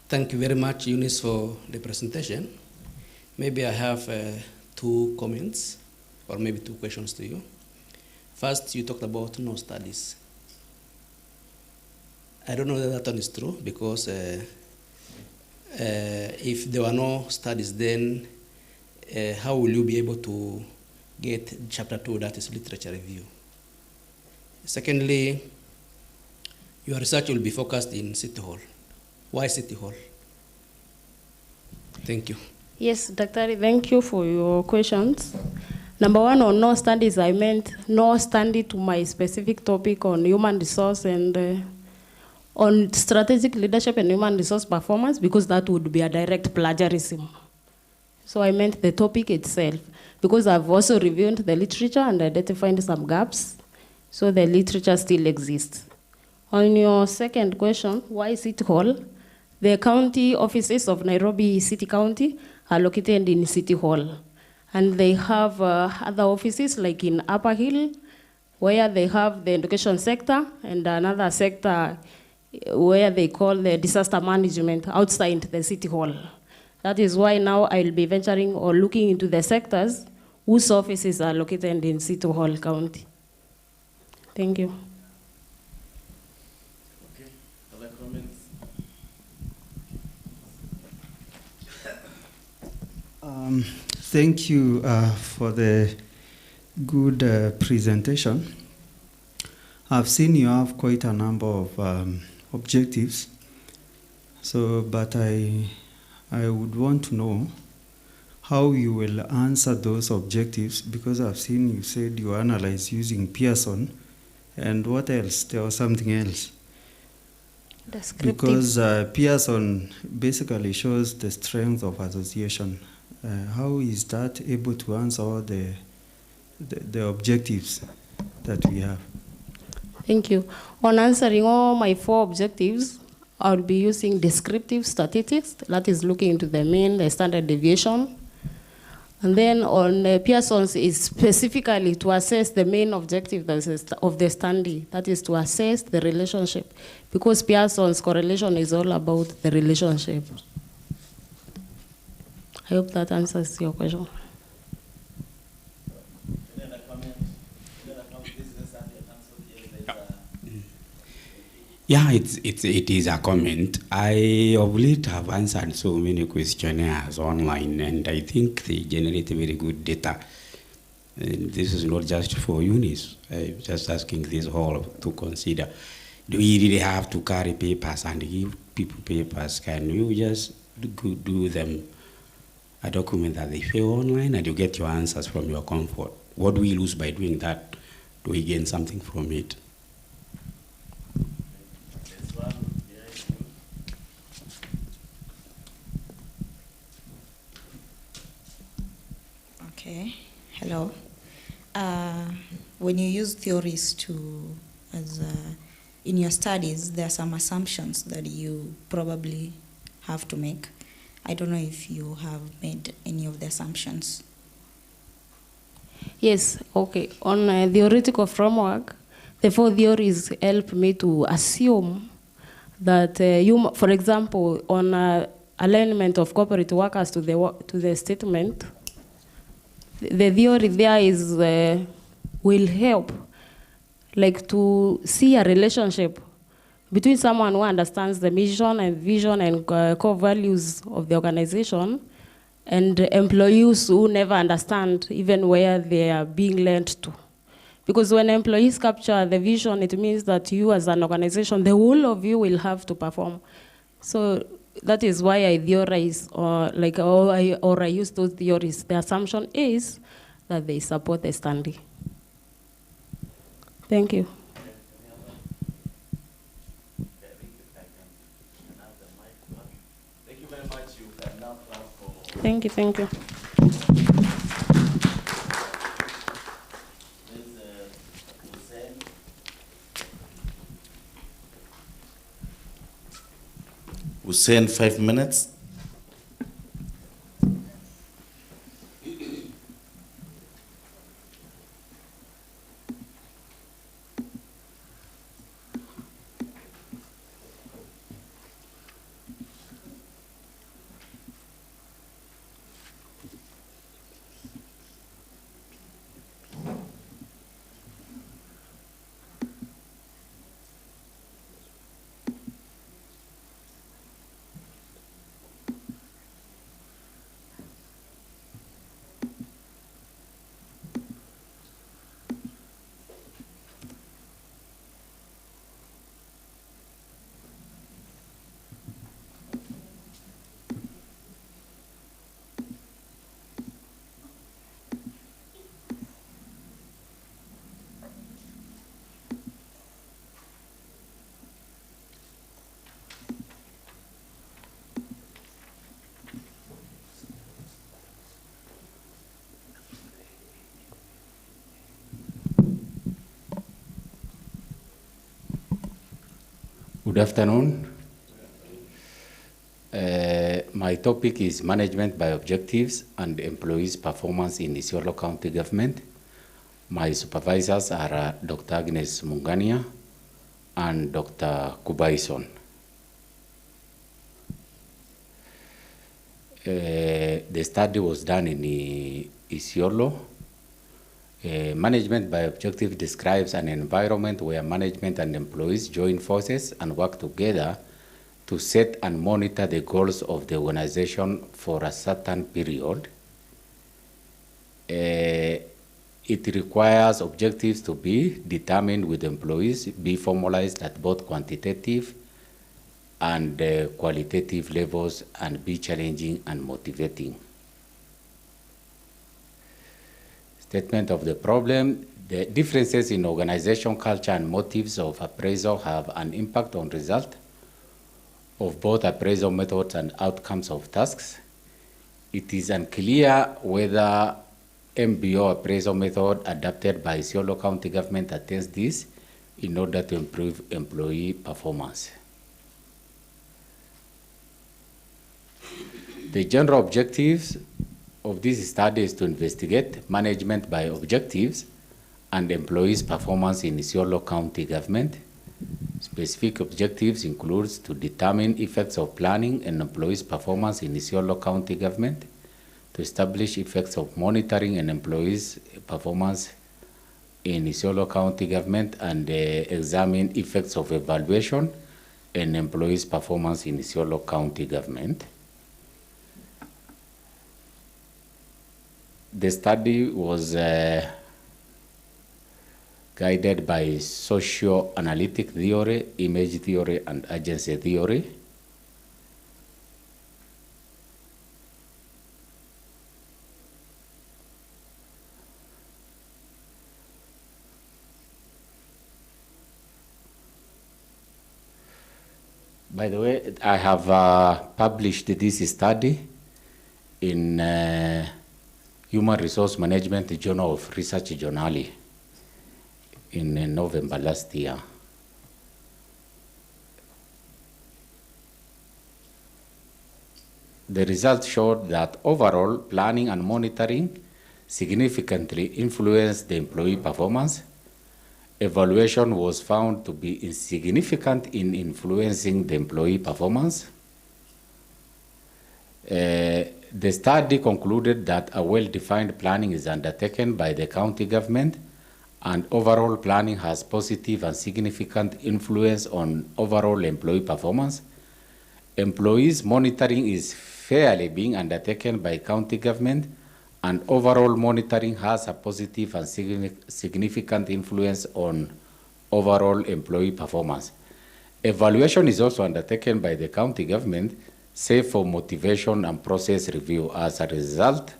Thank you very much, Eunice, for the presentation. Maybe I have 2 comments, or maybe 2 questions to you. First, you talked about no studies. I don't know that that one is true, because if there were no studies, then how will you be able to get chapter 2, that is literature review? Secondly, your research will be focused in City Hall. Why City Hall? Thank you. Yes, Dr. Thank you for your questions. Number 1, on no studies, I meant no study to my specific topic on human resource and on strategic leadership and human resource performance, because that would be a direct plagiarism. So I meant the topic itself, because I've also reviewed the literature and identified some gaps, so the literature still exists. On your second question, why City Hall? The county offices of Nairobi City County are located in City Hall. And they have other offices like in Upper Hill, where they have the education sector, and another sector where they call the disaster management outside the City Hall. That is why now I'll be venturing or looking into the sectors whose offices are located in City Hall County. Thank you. Okay, other comments? Thank you for the good presentation. I've seen you have quite a number of objectives. So, but I would want to know how you will answer those objectives, because I've seen you said you analyze using Pearson, and what else? There was something else. Because Pearson basically shows the strength of association. How is that able to answer all the objectives that we have? Thank you. On answering all my 4 objectives, I'll be using descriptive statistics, that is looking into the mean, the standard deviation. And then on Pearson's is specifically to assess the main objective of the study, that is to assess the relationship, because Pearson's correlation is all about the relationship. I hope that answers your question. Yeah, it is a comment. I of late have answered so many questionnaires online, and I think they generate very good data. And this is not just for Unis. I'm just asking this all to consider. Do we really have to carry papers and give people papers? Can you just do them a document that they fill online and you get your answers from your comfort? What do we lose by doing that? Do we gain something from it? Okay, hello. When you use theories in your studies, there are some assumptions that you probably have to make. I don't know if you have made any of the assumptions. Yes, okay. On a theoretical framework, the 4 theories help me to assume that for example, on alignment of corporate workers to the statement, the theory there is will help, like, to see a relationship between someone who understands the mission and vision and core values of the organization and employees who never understand even where they are being lent to. Because when employees capture the vision, it means that you as an organization, the whole of you will have to perform. So that is why I theorize, or I use those theories. The assumption is that they support the study. Thank you. Thank you very much. You can now clap for. Thank you, thank you. Hussein, 5 minutes. Good afternoon. My topic is management by objectives and employees' performance in Isiolo County government. My supervisors are Dr. Agnes Mungania and Dr. Kubaison. The study was done in Isiolo. Management by objective describes an environment where management and employees join forces and work together to set and monitor the goals of the organization for a certain period. It requires objectives to be determined with employees, be formalized at both quantitative and qualitative levels, and be challenging and motivating. Statement of the problem: the differences in organization culture and motives of appraisal have an impact on result of both appraisal methods and outcomes of tasks. It is unclear whether MBO appraisal method adopted by Isiolo County government attains this in order to improve employee performance. The general objectives of this study is to investigate management by objectives and employees' performance in Isiolo County government. Specific objectives includes to determine effects of planning and employees' performance in Isiolo County government, to establish effects of monitoring and employees' performance in Isiolo County government, and examine effects of evaluation and employees' performance in Isiolo County government. The study was guided by socio-analytic theory, image theory, and agency theory. By the way, I have published this study in Human Resource Management Journal of Research Journal in November last year. The results showed that overall planning and monitoring significantly influenced the employee performance. Evaluation was found to be insignificant in influencing the employee performance. The study concluded that a well-defined planning is undertaken by the county government, and overall planning has positive and significant influence on overall employee performance. Employees monitoring is fairly being undertaken by county government, and overall monitoring has a positive and significant influence on overall employee performance. Evaluation is also undertaken by the county government, save for motivation and process review. As a result,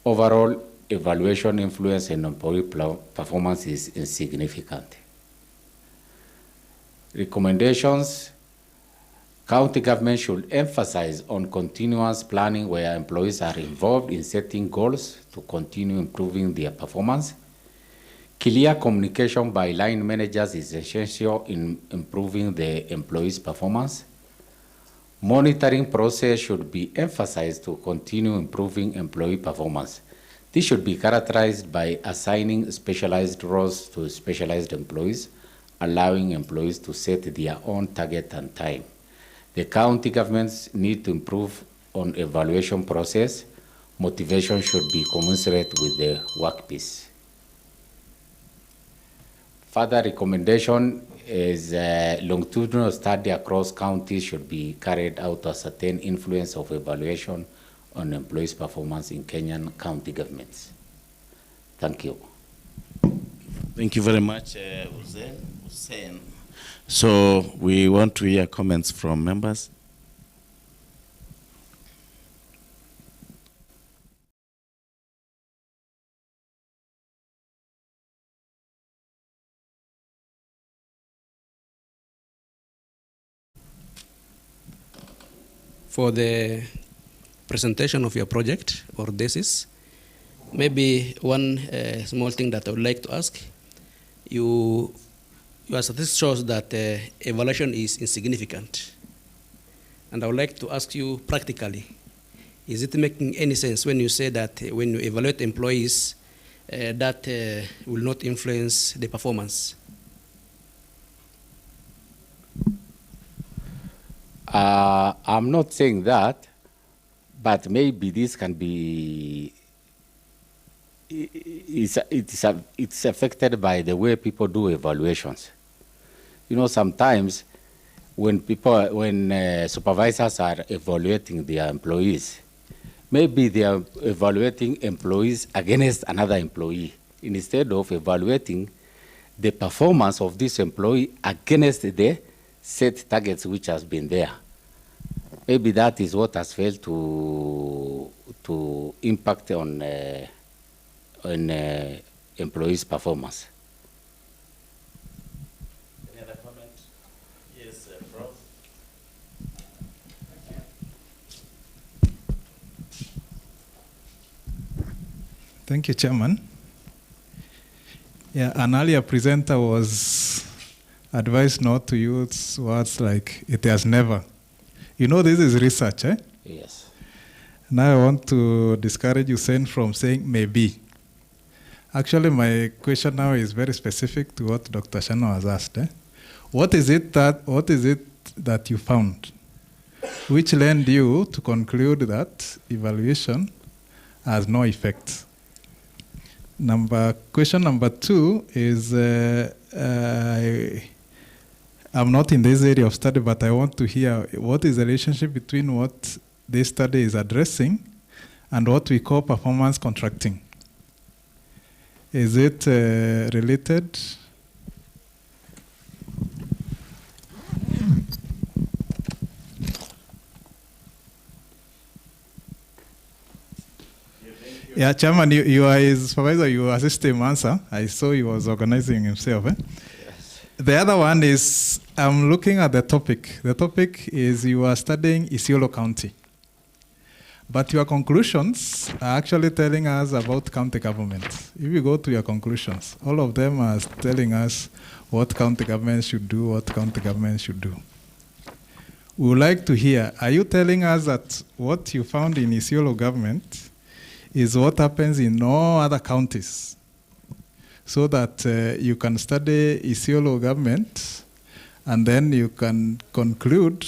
overall evaluation influence in employee performance is insignificant. Recommendations: county government should emphasize on continuous planning where employees are involved in setting goals to continue improving their performance. Clear communication by line managers is essential in improving the employees' performance. Monitoring process should be emphasized to continue improving employee performance. This should be characterized by assigning specialized roles to specialized employees, allowing employees to set their own target and time. The county governments need to improve on evaluation process. Motivation should be commensurate with the work piece. Further recommendation is a longitudinal study across counties should be carried out to ascertain influence of evaluation on employees' performance in Kenyan county governments. Thank you. Thank you very much, Hussein. So we want to hear comments from members. For the presentation of your project or thesis, maybe one small thing that I would like to ask, your statistics shows that evaluation is insignificant. And I would like to ask you practically, is it making any sense when you say that when you evaluate employees, that will not influence the performance? I'm not saying that, but maybe this can be, it's affected by the way people do evaluations. You know, sometimes when supervisors are evaluating their employees, maybe they are evaluating employees against another employee instead of evaluating the performance of this employee against the set targets which has been there. Maybe that is what has failed to impact on employees' performance. Any other comment? Yes, Prof. Thank you, Chairman. Yeah, an earlier presenter was advised not to use words like "it has never." You know, this is research, eh? Yes. Now I want to discourage you from saying maybe. Actually, my question now is very specific to what Dr. Shano has asked. What is it that you found which led you to conclude that evaluation has no effect? Question number 2 is, I'm not in this area of study, but I want to hear what is the relationship between what this study is addressing and what we call performance contracting. Is it related? Yeah, Chairman, you are his supervisor, you assist him answer. I saw he was organizing himself. Yes. The other one is, I'm looking at the topic. The topic is you are studying Isiolo County. But your conclusions are actually telling us about county government. If you go to your conclusions, all of them are telling us what county government should do, what county government should do. We would like to hear, are you telling us that what you found in Isiolo government is what happens in all other counties, so that you can study Isiolo government and then you can conclude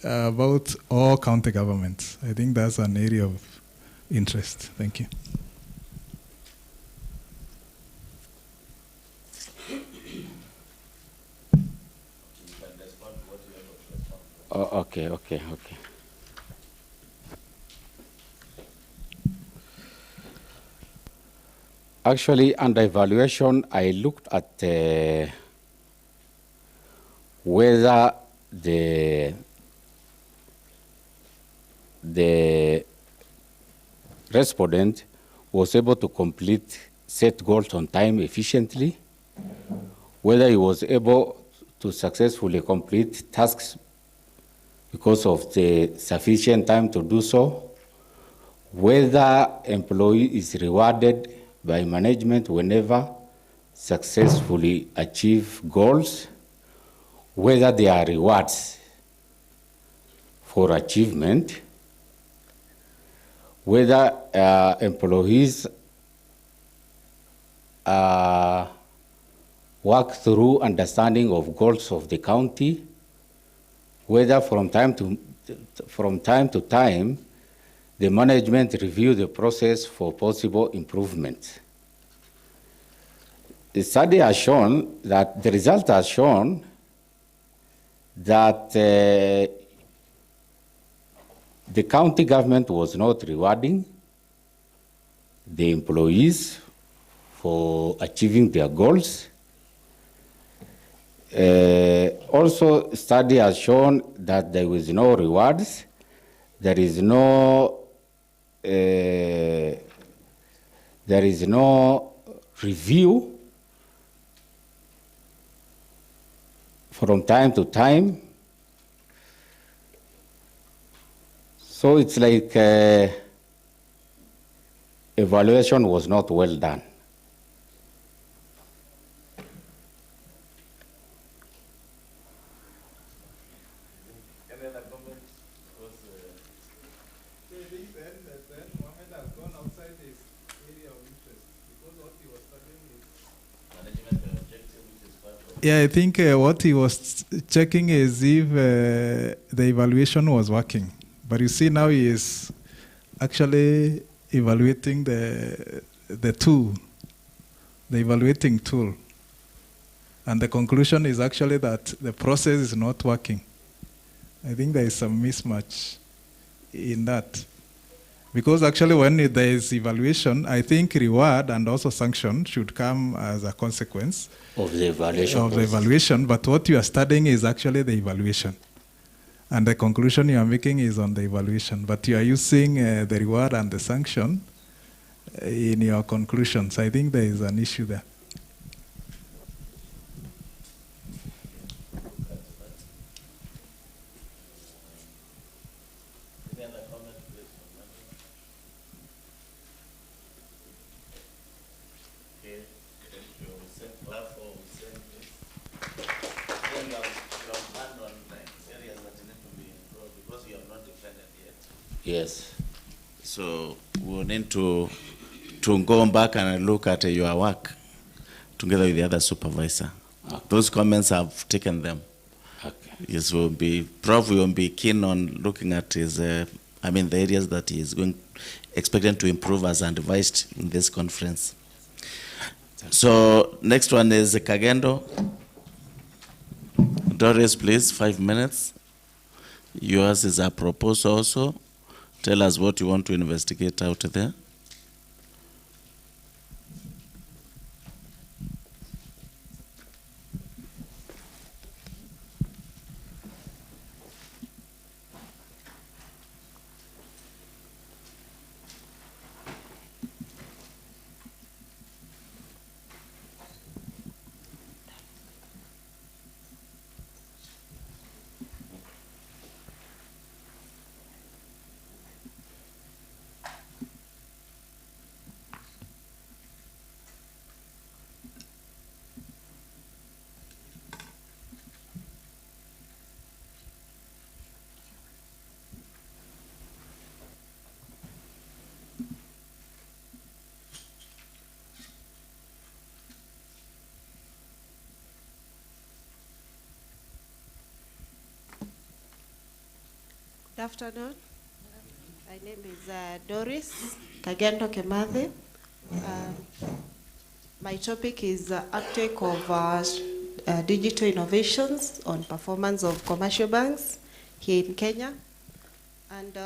about all county governments? I think that's an area of interest. Thank you. Oh, okay. Actually, under evaluation, I looked at whether the respondent was able to complete set goals on time efficiently, whether he was able to successfully complete tasks because of the sufficient time to do so, whether employee is rewarded by management whenever successfully achieve goals, whether there are rewards for achievement, whether employees work through understanding of goals of the county, whether from time to time the management review the process for possible improvement. The study has shown that the result has shown that the county government was not rewarding the employees for achieving their goals. Also, study has shown that there was no rewards, there is no review from time to time. So it's like evaluation was not well done. Yeah, I think what he was checking is if the evaluation was working. But you see now he is actually evaluating the tool, the evaluating tool. And the conclusion is actually that the process is not working. I think there is some mismatch in that. Because actually when there is evaluation, I think reward and also sanction should come as a consequence of the evaluation. But what you are studying is actually the evaluation. And the conclusion you are making is on the evaluation. But you are using the reward and the sanction in your conclusions. I think there is an issue there. Yes. So we'll need to go back and look at your work together with the other supervisor. Okay. Those comments, I've taken them. Okay. Yes, Prof will be keen on looking at his, the areas that he is expecting to improve as advised in this conference. So next one is Kagendo. Doris, please, 5 minutes. Yours is a proposal also. Tell us what you want to investigate out there. Good afternoon. My name is Doris Kagendo Kemathe. My topic is uptake of digital innovations on performance of commercial banks here in Kenya. And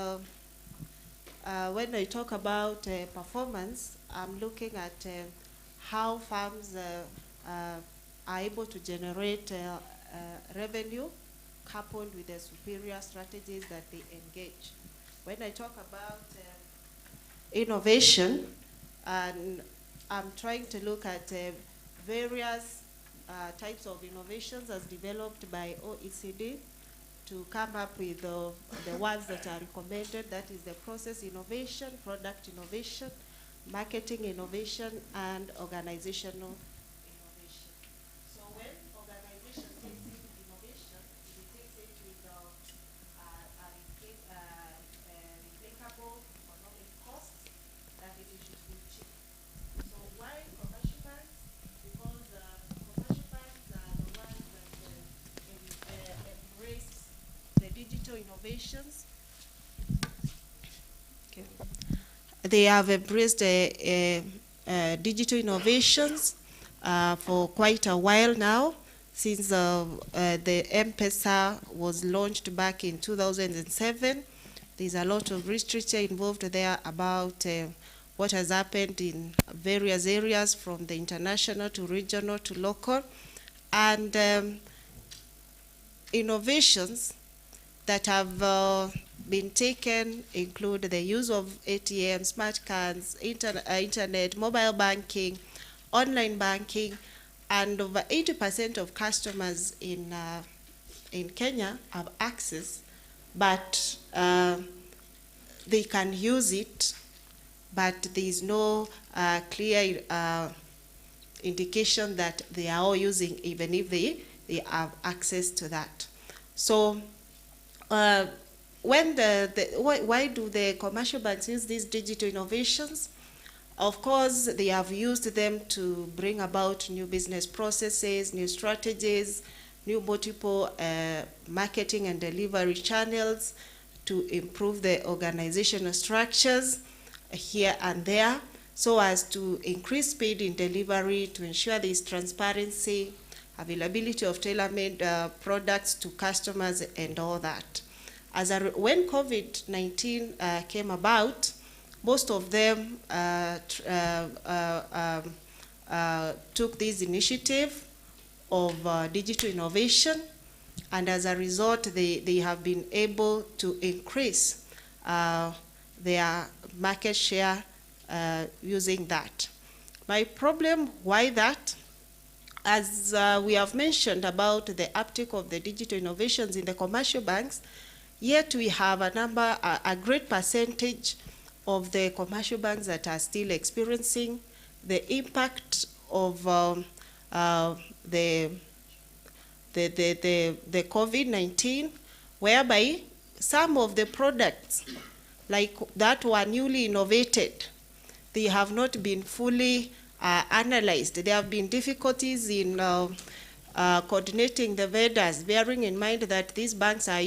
when I talk about performance, I'm looking at how firms are able to generate revenue coupled with the superior strategies that they engage. When I talk about innovation, and I'm trying to look at various types of innovations as developed by OECD to come up with the ones that are recommended. That is the process innovation, product innovation, marketing innovation, and organizational innovation. So when organization takes in innovation, it takes it with replicable economic costs that it should be cheap. So why commercial banks? Because commercial banks are the ones that embrace the digital innovations. Okay. They have embraced digital innovations for quite a while now, since the M-Pesa was launched back in 2007. There's a lot of literature involved there about what has happened in various areas, from the international to regional to local. And innovations that have been taken include the use of ATM, smart cards, internet, mobile banking, online banking, and over 80% of customers in Kenya have access, but they can use it, but there is no clear indication that they are all using, even if they have access to that. So when why do the commercial banks use these digital innovations? Of course, they have used them to bring about new business processes, new strategies, new multiple marketing and delivery channels to improve the organizational structures here and there, so as to increase speed in delivery, to ensure there is transparency, availability of tailor-made products to customers, and all that. When COVID-19 came about, most of them took this initiative of digital innovation, and as a result, they have been able to increase their market share using that. My problem, why that? As we have mentioned about the uptake of the digital innovations in the commercial banks, yet we have a great percentage of the commercial banks that are still experiencing the impact of the COVID-19, whereby some of the products like that were newly innovated, they have not been fully analyzed. There have been difficulties in coordinating the vendors, bearing in mind that these banks are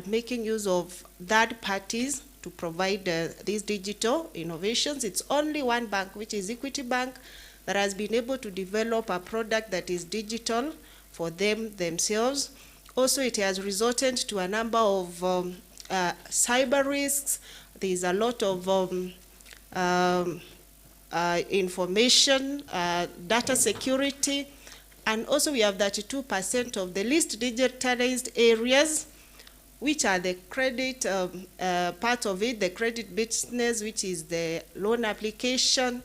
making use of third parties to provide these digital innovations. It's only one bank, which is Equity Bank, that has been able to develop a product that is digital for themselves. Also, it has resulted to a number of cyber risks. There's a lot of information, data security, and also we have 32% of the least digitalized areas, which are the credit part of it, the credit business, which is the loan application,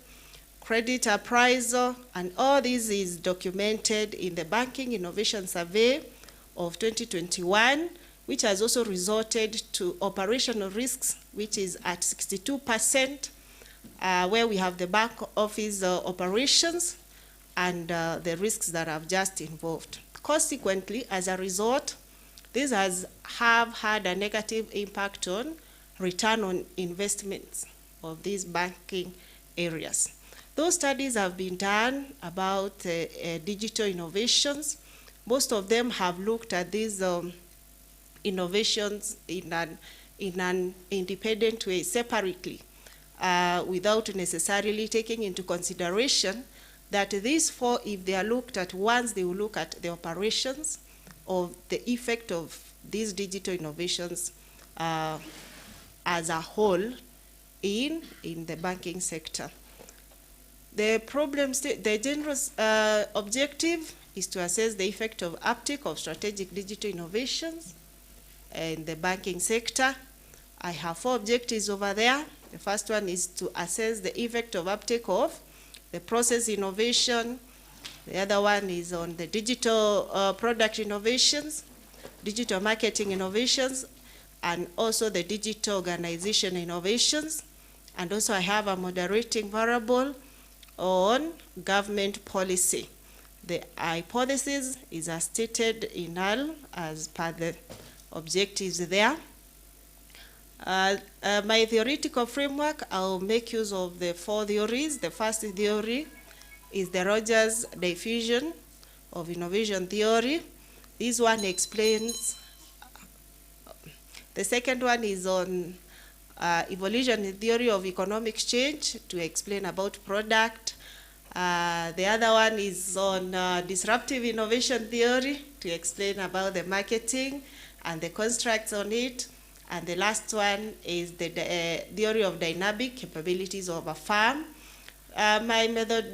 credit appraisal, and all this is documented in the Banking Innovation Survey of 2021, which has also resulted to operational risks, which is at 62%, where we have the back office operations and the risks that I've just involved. Consequently, as a result, this have had a negative impact on return on investments of these banking areas. Those studies have been done about digital innovations. Most of them have looked at these innovations in an independent way, separately, without necessarily taking into consideration that these four, if they are looked at once, they will look at the operations of the effect of these digital innovations as a whole in the banking sector. The general objective is to assess the effect of uptake of strategic digital innovations in the banking sector. I have 4 objectives over there. The first one is to assess the effect of uptake of the process innovation. The other one is on the digital product innovations, digital marketing innovations, and also the digital organization innovations. And also I have a moderating variable on government policy. The hypothesis is as stated in all as per the objectives there. My theoretical framework, I'll make use of the 4 theories. The first theory is the Rogers diffusion of innovation theory. This one explains. The second one is on evolution theory of economic change to explain about product. The other one is on disruptive innovation theory to explain about the marketing and the constructs on it. And the last one is the theory of dynamic capabilities of a firm. My method,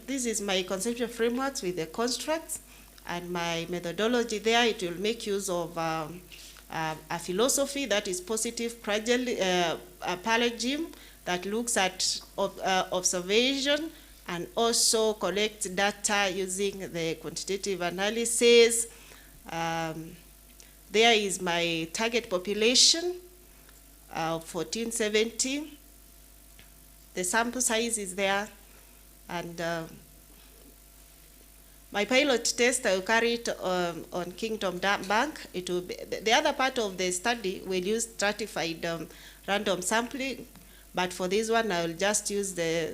this is my conceptual frameworks with the constructs, and my methodology there, it will make use of a philosophy that is positive paradigm that looks at observation and also collects data using the quantitative analysis. There is my target population, 1470. The sample size is there, and my pilot test, I will carry it on Kingdom Bank. It will be, the other part of the study will use stratified random sampling, but for this one, I will just use the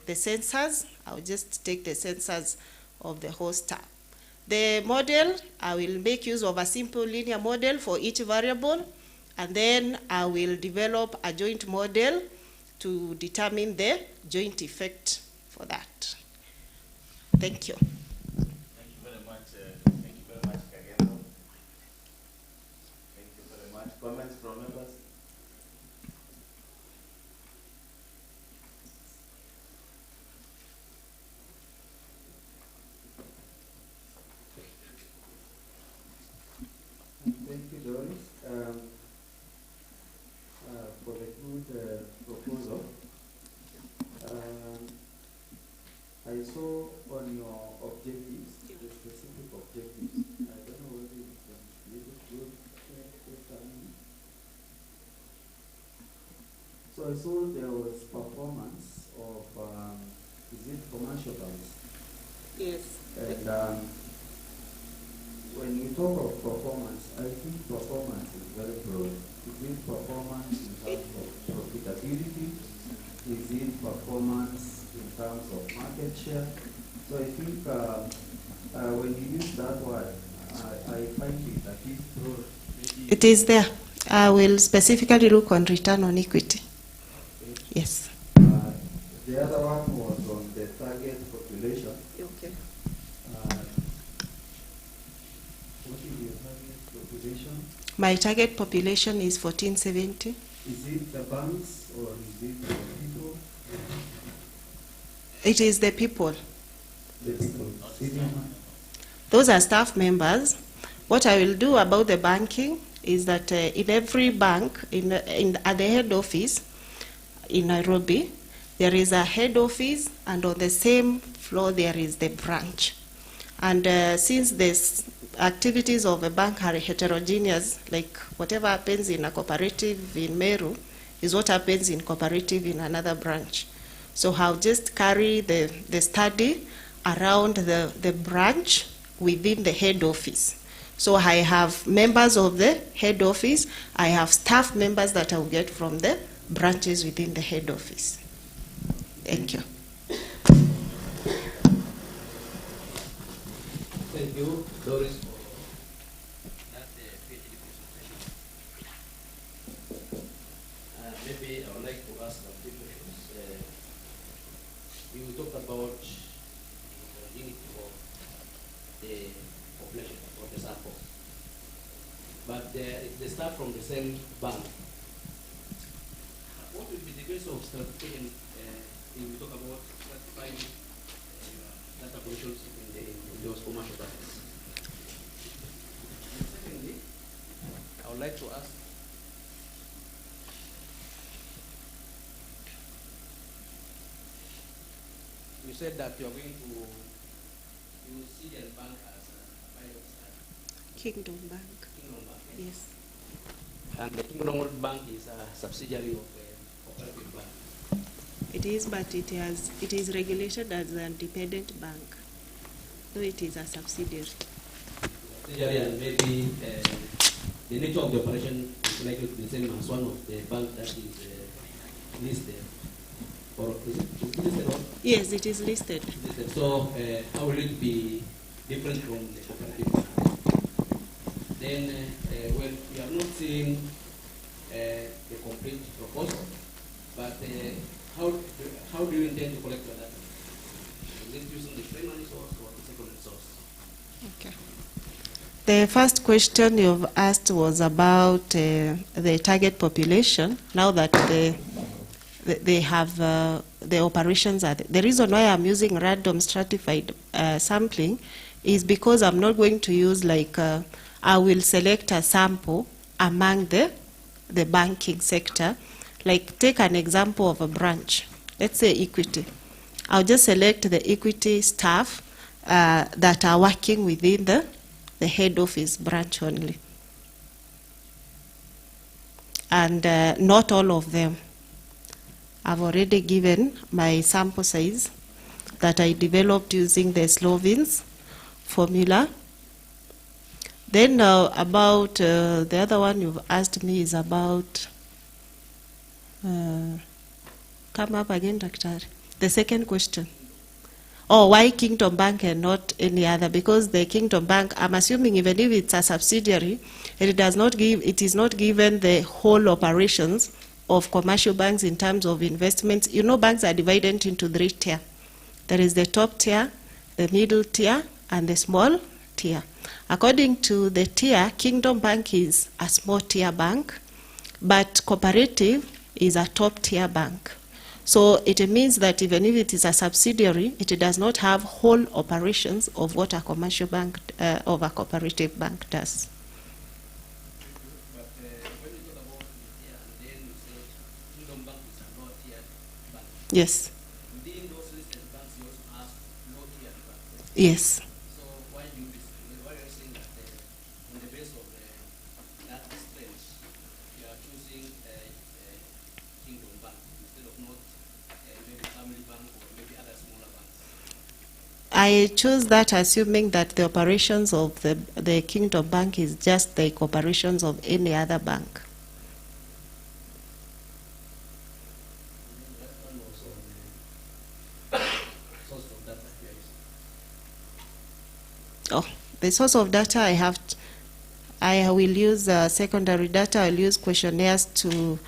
sensors. I will just take the sensors of the hoster. The model, I will make use of a simple linear model for each variable, and then I will develop a joint model to determine the joint effect for that. Thank you. Thank you very much. Thank you very much, Kageno. Thank you very much. Comments from members? Thank you, Doris, for the good proposal. I saw on your objectives, the specific objectives. I don't know whether you can be able to go so I saw there was performance of, is it commercial banks? Yes. And when you talk of performance, I think performance is very broad. Is it performance in terms of profitability? Is it performance in terms of market share? So I think when you use that word, I find it a bit broad. It is there. I will specifically look on return on equity. Okay. Yes. The other one was on the target population. Okay. What is your target population? My target population is 1470. Is it the banks or is it the people? It is the people. The people. Those are staff members. What I will do about the banking is that in every bank, at the head office in Nairobi, there is a head office, and on the same floor there is the branch. And since the activities of a bank are heterogeneous, like whatever happens in a cooperative in Meru is what happens in cooperative in another branch. So I'll just carry the study around the branch within the head office. So I have members of the head office, I have staff members that I'll get from the branches within the head office. Thank you. Thank you, Doris, for that PhD presentation. Maybe I would like to ask a few questions. You talked about the unity of the population of the sample, but the staff from the same bank. What will be the case of stratification when we talk about stratifying data collections in those commercial banks? And secondly, I would like to ask, you said that you are going to use Syrian Bank as a pilot study. Kingdom Bank. Kingdom Bank. Yes. And the Kingdom Bank is a subsidiary of the cooperative bank. It is, but it is regulated as an independent bank, though it is a subsidiary. Subsidiary, and maybe the nature of the operation is likely to be the same as one of the banks that is listed. Or is it listed? Or? Yes, it is listed. So how will it be different from the cooperative bank? Then, well, we have not seen the complete proposal, but how do you intend to collect your data? Is it using the primary source or the secondary source? Okay. The first question you've asked was about the target population. Now that they have the operations are the reason why I'm using random stratified sampling is because I'm not going to use like I will select a sample among the banking sector. Like take an example of a branch. Let's say equity. I'll just select the equity staff that are working within the head office branch only. And not all of them. I've already given my sample size that I developed using the Slovenes formula. Then about the other one you've asked me is about, come up again, Dr. The second question. Oh, why Kingdom Bank and not any other? Because the Kingdom Bank, I'm assuming even if it's a subsidiary, it is not given the whole operations of commercial banks in terms of investments. You know, banks are divided into 3 tiers. There is the top tier, the middle tier, and the small tier. According to the tier, Kingdom Bank is a small tier bank, but Cooperative is a top tier bank. So it means that even if it is a subsidiary, it does not have whole operations of what a commercial bank of a cooperative bank does. But when you talk about the tier, and then you say Kingdom Bank is a low tier bank. Yes. Within those listed banks, you also have low tier banks. Yes. So why do you discriminate? Why are you saying that on the basis of that strength, you are choosing Kingdom Bank instead of not maybe Family Bank or maybe other smaller banks? I chose that assuming that the operations of the Kingdom Bank is just the operations of any other bank. the source of data I will use secondary data. I'll use questionnaires to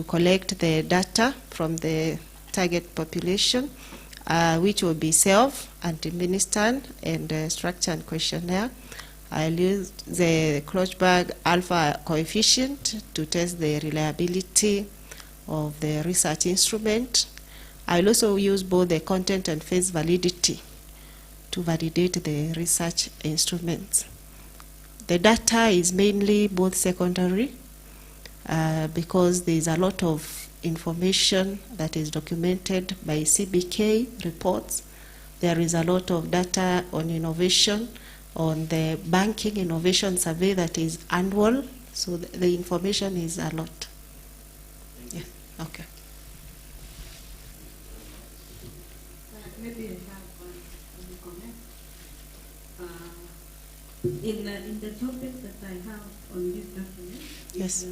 collect the data from the target population, which will be self, anti-ministan, and structured questionnaire. I'll use the Klochberg alpha coefficient to test the reliability of the research instrument. I'll also use both the content and phase validity to validate the research instruments. The data is mainly both secondary because there's a lot of information that is documented by CBK reports. There is a lot of data on innovation, on the banking innovation survey that is annual, so the information is a lot. Yeah, okay. Maybe I have a comment. In the topic that I have on this document, yes,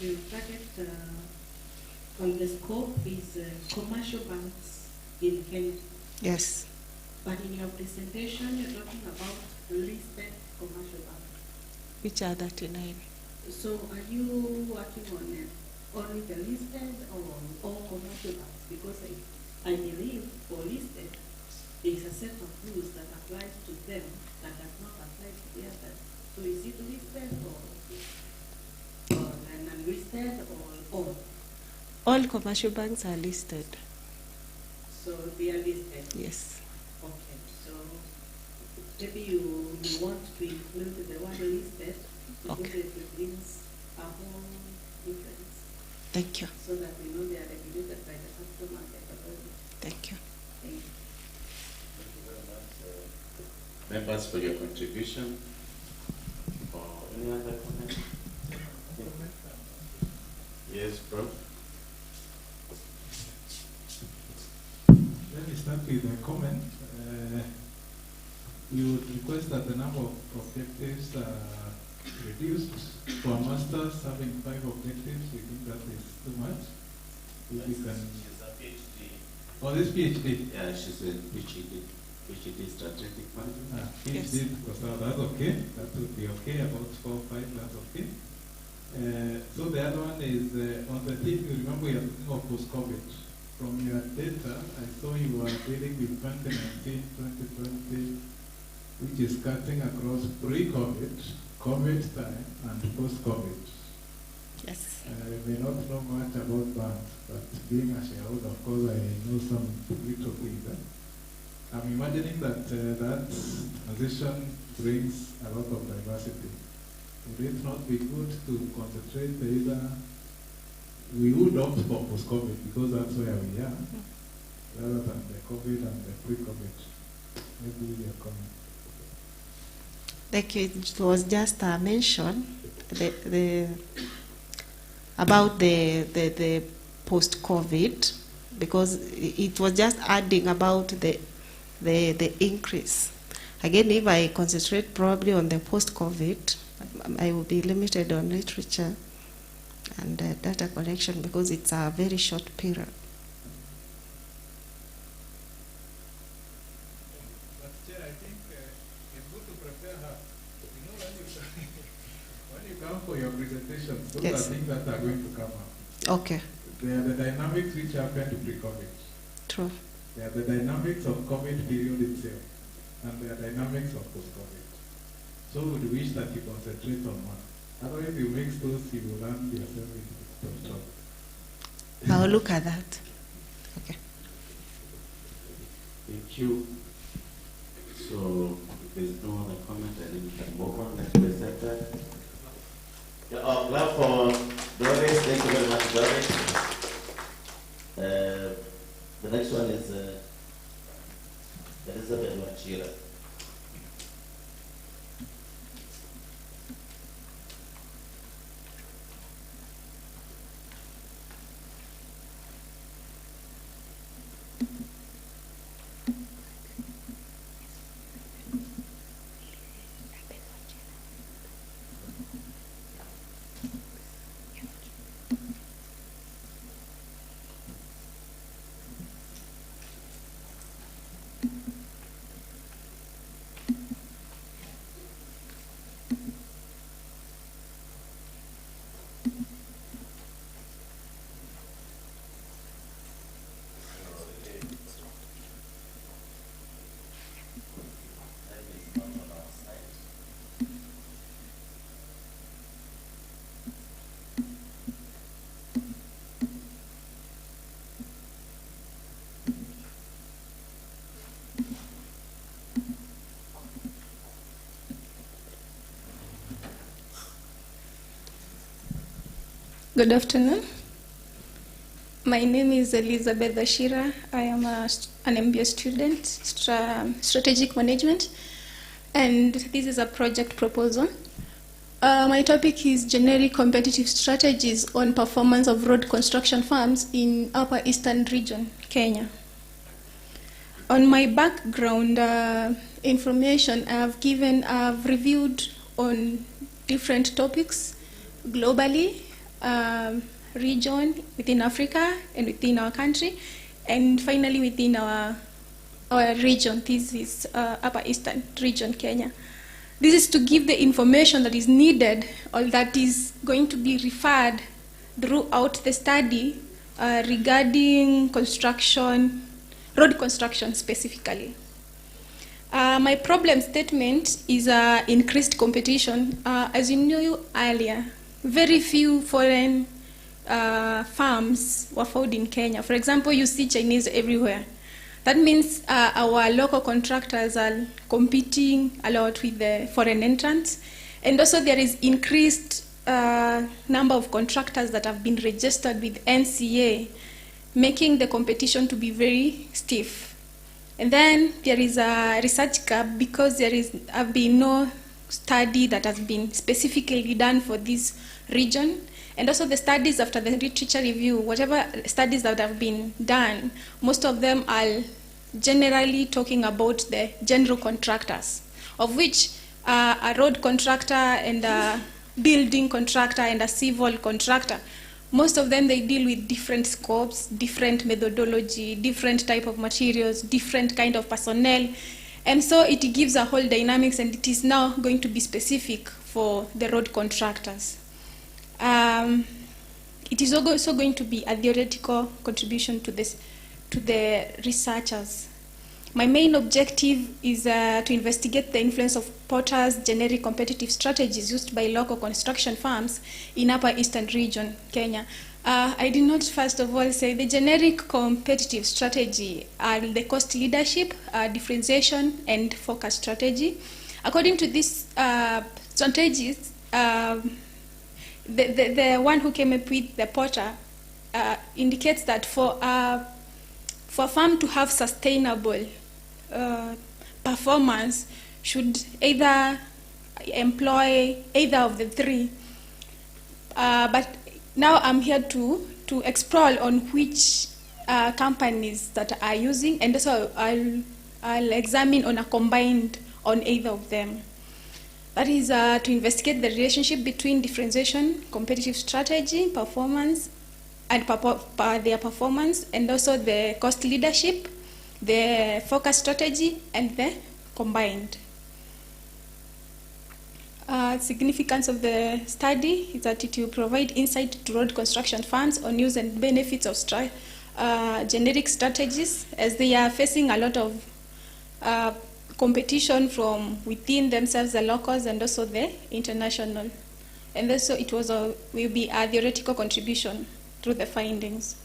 the target on the scope is commercial banks in Kenya. Yes. But in your presentation, you're talking about listed commercial banks. Which are that in name? So are you working on only the listed or all commercial banks? Because I believe for listed, there is a set of rules that applies to them that does not apply to the others. So is it listed or non-listed or all? All commercial banks are listed. So they are listed? Yes. Okay, so maybe you want to include the one listed because it brings a whole difference. Thank you. So that we know they are regulated by the Capital Market Authority. Thank you. Thank you. Thank you very much, members, for your contribution. Or any other comment? Yes, bro. Let me start with a comment. You would request that the number of objectives are reduced. For a master's, having 5 objectives, we think that is too much. If you can. She's a PhD. Oh, this PhD? Yeah, she's a PhD strategic management. PhD, because that's okay. That would be okay. About 4 or 5, that's okay. So the other one is on the theme, you remember you are talking of post-COVID. From your data, I saw you were dealing with 2019, 2020, which is cutting across pre-COVID, COVID time, and post-COVID. Yes. I may not know much about banks, but being a shareholder, of course, I know some little things. I'm imagining that that transition brings a lot of diversity. Would it not be good to concentrate either? We would opt for post-COVID because that's where we are, rather than the COVID and the pre-COVID. Maybe your comment. Like it was just a mention about the post-COVID, because it was just adding about the increase. Again, if I concentrate probably on the post-COVID, I will be limited on literature and data collection because it's a very short period. But Chair, I think it's good to prepare her. You know, when you come for your presentations, those Yes. are things that are going to come up. Okay. They are the dynamics which happened pre-COVID. True. They are the dynamics of COVID period itself, and they are dynamics of post-COVID. So we wish that you concentrate on one. Otherwise, you mix those, you will learn yourself into trouble. I'll look at that. Okay. Thank you. So, if there's no other comment, I think we can move on. Next presenter. Yeah, clap for Doris. Thank you very much, Doris. The next one is Elizabeth Wachira. Good afternoon. My name is Elizabeth Ashira. I am an MBA student, Strategic Management, and this is a project proposal. My topic is generic competitive strategies on performance of road construction firms in Upper Eastern Region, Kenya. On my background information I've reviewed on different topics globally, region, within Africa, and within our country, and finally within our region. This is Upper Eastern Region, Kenya. This is to give the information that is needed or that is going to be referred throughout the study regarding construction, road construction specifically. My problem statement is increased competition. As you knew earlier, very few foreign farms were found in Kenya. For example, you see Chinese everywhere. That means our local contractors are competing a lot with the foreign entrants. And also there is increased number of contractors that have been registered with NCA, making the competition to be very stiff. And then there is a research gap because there have been no study that has been specifically done for this region. And also the studies after the literature review, whatever studies that have been done, most of them are generally talking about the general contractors, of which a road contractor and a building contractor and a civil contractor, most of them, they deal with different scopes, different methodology, different type of materials, different kind of personnel. And so it gives a whole dynamics, and it is now going to be specific for the road contractors. It is also going to be a theoretical contribution to the researchers. My main objective is to investigate the influence of Porter's generic competitive strategies used by local construction firms in Upper Eastern Region, Kenya. I did not, first of all, say the generic competitive strategy are the cost leadership, differentiation, and focus strategy. According to these strategies, the one who came up with the Porter indicates that for a firm to have sustainable performance, should either employ either of the three. But now I'm here to explore on which companies that are using, and also I'll examine on a combined on either of them. That is to investigate the relationship between differentiation, competitive strategy, performance, and their performance, and also the cost leadership, the focus strategy, and the combined. Significance of the study is that it will provide insight to road construction firms on use and benefits of generic strategies, as they are facing a lot of competition from within themselves, the locals, and also the international. And also it will be a theoretical contribution through the findings.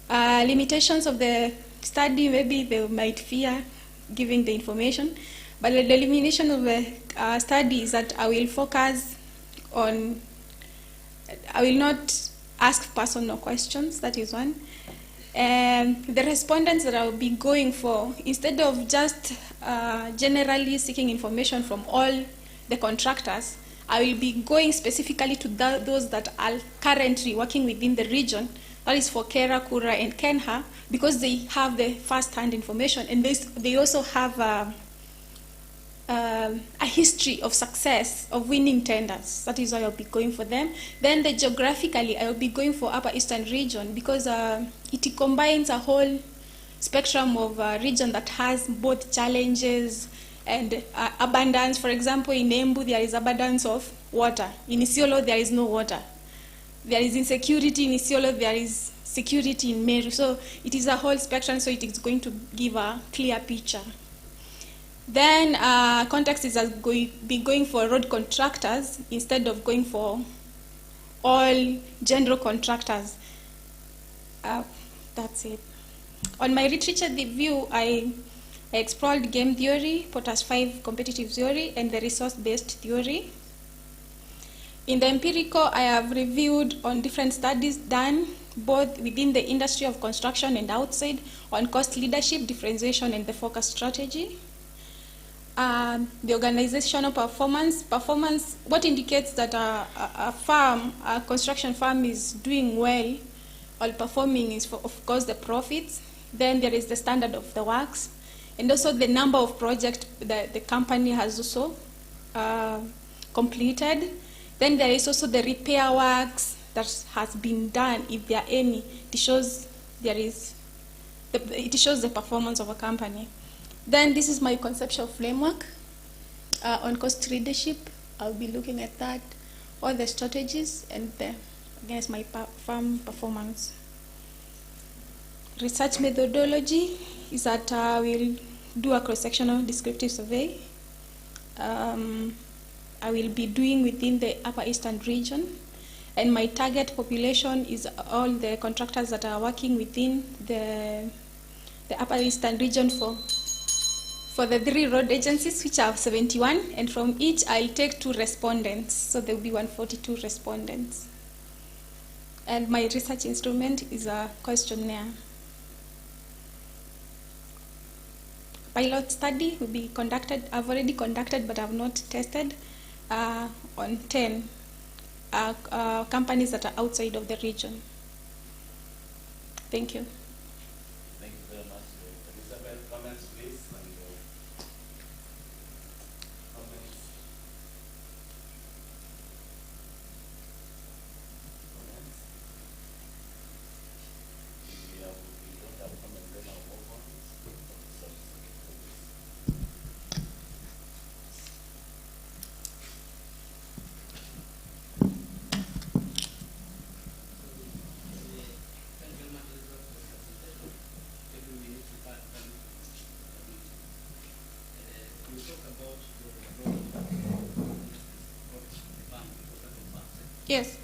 Limitations of the study, maybe they might fear giving the information, but the elimination of the study is that I will focus on, I will not ask personal questions, that is one. And the respondents that I will be going for, instead of just generally seeking information from all the contractors, I will be going specifically to those that are currently working within the region. That is for Kera, Kura, and Kenha, because they have the first-hand information, and they also have a history of success of winning tenders. That is why I'll be going for them. Then geographically, I will be going for Upper Eastern Region because it combines a whole spectrum of region that has both challenges and abundance. For example, in Embu, there is abundance of water. In Isiolo, there is no water. There is insecurity in Isiolo, there is security in Meru. So it is a whole spectrum, so it is going to give a clear picture. Then context is be going for road contractors instead of going for all general contractors. That's it. On my literature review, I explored game theory, Porter's 5 competitive theory, and the resource-based theory. In the empirical, I have reviewed on different studies done both within the industry of construction and outside on cost leadership, differentiation, and the focus strategy. The organizational performance, what indicates that a construction firm is doing well or performing is, of course, the profits. Then there is the standard of the works, and also the number of projects that the company has also completed. Then there is also the repair works that has been done, if there are any. It shows it shows the performance of a company. Then this is my conceptual framework on cost leadership. I'll be looking at that, all the strategies, and against my firm performance. Research methodology is that we'll do a cross-sectional descriptive survey. I will be doing within the Upper Eastern region, and my target population is all the contractors that are working within the Upper Eastern region for the 3 road agencies, which are 71, and from each I'll take 2 respondents, so there will be 142 respondents. And my research instrument is a questionnaire. Pilot study will be conducted, I've already conducted but I've not tested, on 10 companies that are outside of the region. Thank you. Thank you very much. Elizabeth, comments please. Comments. If we don't have comments, then I'll move on. Yes.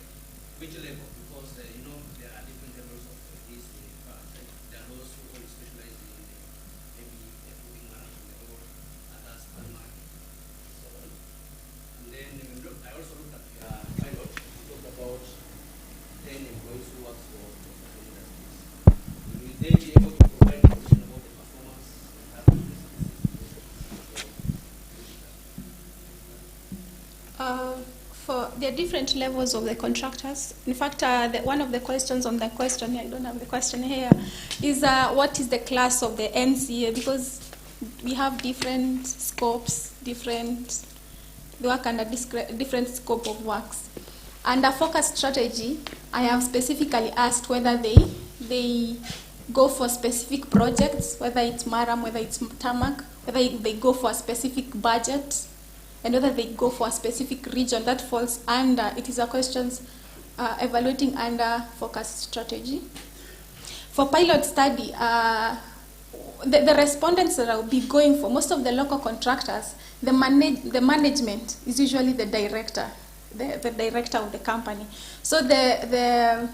Which level? Because there are different levels of this part. There are those who only specialize in maybe moving management or others primary. So, and then I also looked at your pilot. You talked about 10 employees who work for different industries. Will they be able to provide information about the performance and have for the different levels of the contractors. In fact, one of the questions on the question, I don't have the question here, is what is the class of the NCA? Because we have different scopes, different work under different scope of works. Under focus strategy, I have specifically asked whether they go for specific projects, whether it's MARAM, whether it's TAMAC, whether they go for a specific budget, and whether they go for a specific region. That falls under, it is a questions evaluating under focus strategy. For pilot study, the respondents that I will be going for, most of the local contractors, the management is usually the director, the director of the company. So the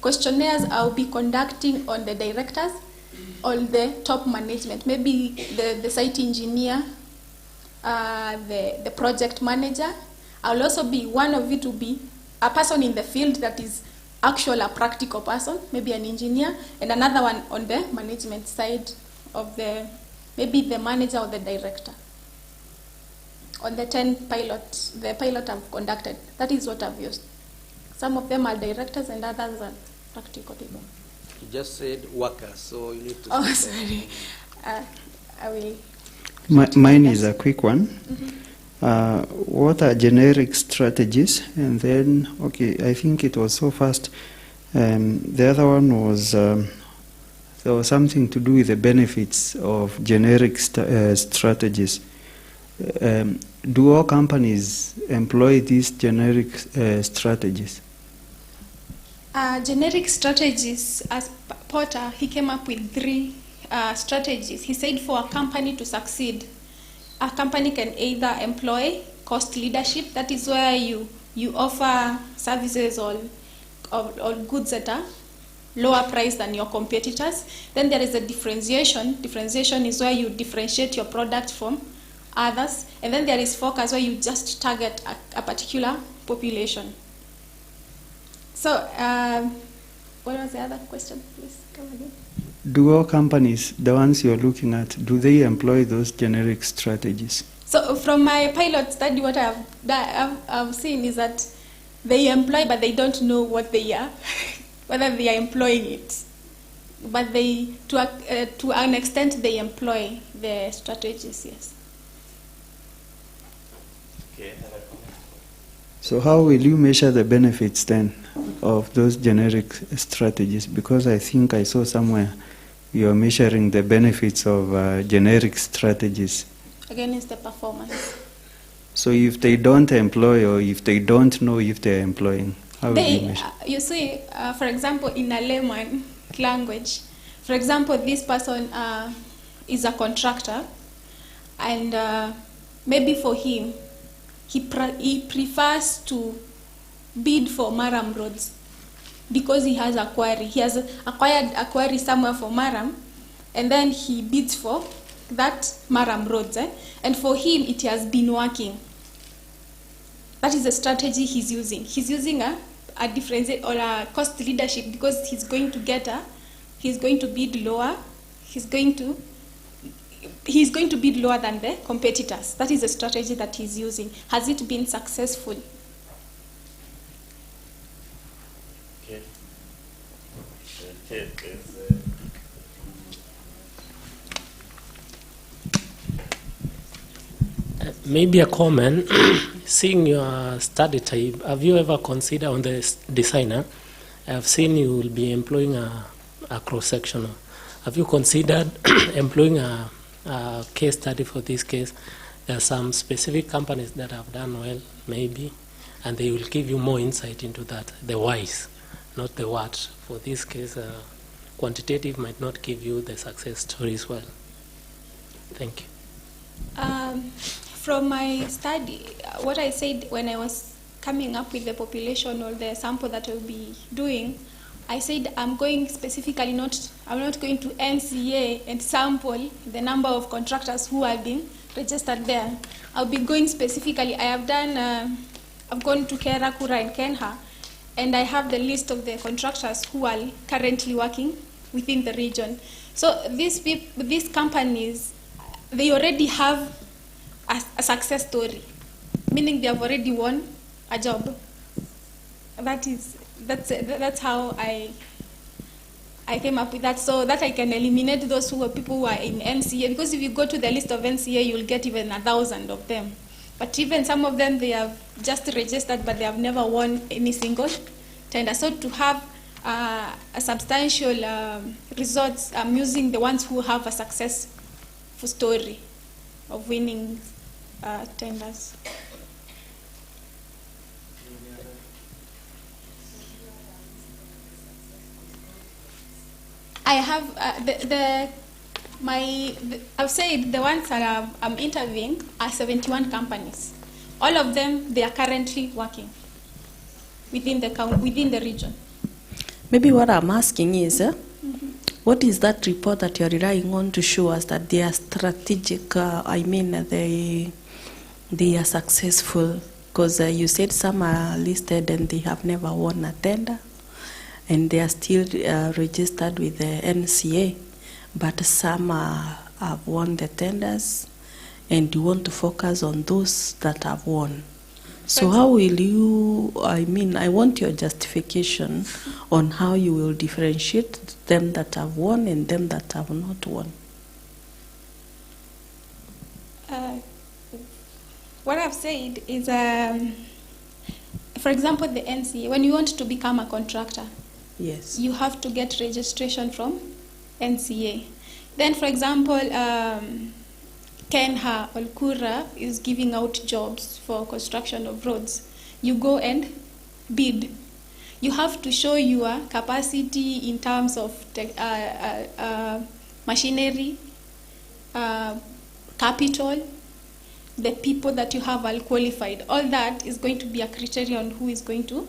questionnaires I'll be conducting on the directors, on the top management, maybe the site engineer, the project manager. I'll also be, one of it will be a person in the field that is actually a practical person, maybe an engineer, and another one on the management side of maybe the manager or the director. On the 10 pilots, the pilot I've conducted, that is what I've used. Some of them are directors and others are practical people. You just said workers, so you need to... Oh, sorry. I will... Mine is a quick one. What are generic strategies? And then, okay, I think it was so fast. The other one was, there was something to do with the benefits of generic strategies. Do all companies employ these generic strategies? Generic strategies, as Porter, he came up with 3 strategies. He said for a company to succeed, a company can either employ cost leadership, that is where you offer services or goods that are lower price than your competitors. Then there is a differentiation. Differentiation is where you differentiate your product from others, and then there is focus where you just target a particular population. So, what was the other question? Please come again. Do all companies, the ones you're looking at, do they employ those generic strategies? So from my pilot study, what I've seen is that they employ, but they don't know what they are, whether they are employing it. But they, to an extent, they employ the strategies, yes. Okay. So how will you measure the benefits then of those generic strategies? Because I think I saw somewhere you're measuring the benefits of generic strategies. Again, it's the performance. So if they don't employ, or if they don't know if they're employing, how will you measure? You see, for example, in a layman language, for example, this person is a contractor, and maybe for him, he prefers to bid for Maram roads because he has a quarry. He has acquired a quarry somewhere for Maram, and then he bids for that Maram roads. And for him, it has been working. That is the strategy he's using. He's using a difference or a cost leadership because he's going to bid lower. He's going to bid lower than the competitors. That is the strategy that he's using. Has it been successful? Okay. Maybe a comment. Seeing your study type, have you ever considered on the designer? I've seen you will be employing a cross-sectional. Have you considered employing a case study for this case? There are some specific companies that have done well, maybe, and they will give you more insight into that, the whys, not the what. For this case, quantitative might not give you the success story as well. Thank you. From my study, what I said when I was coming up with the population or the sample that I will be doing, I said I'm going specifically I'm not going to NCA and sample the number of contractors who have been registered there. I'll be going specifically. I've gone to Kerakura and Kenha, and I have the list of the contractors who are currently working within the region. So these companies, they already have a success story, meaning they have already won a job. That's how I came up with that, so that I can eliminate those people who are in NCA, because if you go to the list of NCA, you'll get even 1,000 of them. But even some of them, they have just registered, but they have never won any single tender. So to have a substantial results, I'm using the ones who have a successful story of winning tenders. I have I've said the ones that I'm interviewing are 71 companies. All of them, they are currently working within the region. Maybe what I'm asking is, what is that report that you're relying on to show us that they are strategic? They are successful, because you said some are listed and they have never won a tender, and they are still registered with the NCA, but some have won the tenders, and you want to focus on those that have won. So how will you, I want your justification on how you will differentiate them that have won and them that have not won. What I've said is, for example, the NCA, when you want to become a contractor, yes, you have to get registration from NCA. Then, for example, Kenha or Kura is giving out jobs for construction of roads. You go and bid. You have to show your capacity in terms of machinery, capital, the people that you have are qualified. All that is going to be a criterion who is going to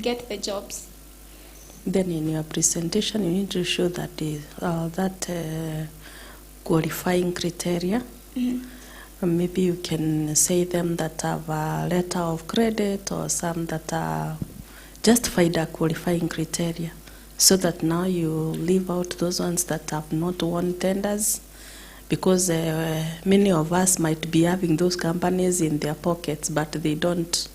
get the jobs. Then in your presentation, you need to show that qualifying criteria. Maybe you can say them that have a letter of credit or some that are justified a qualifying criteria, so that now you leave out those ones that have not won tenders, because many of us might be having those companies in their pockets, but they don't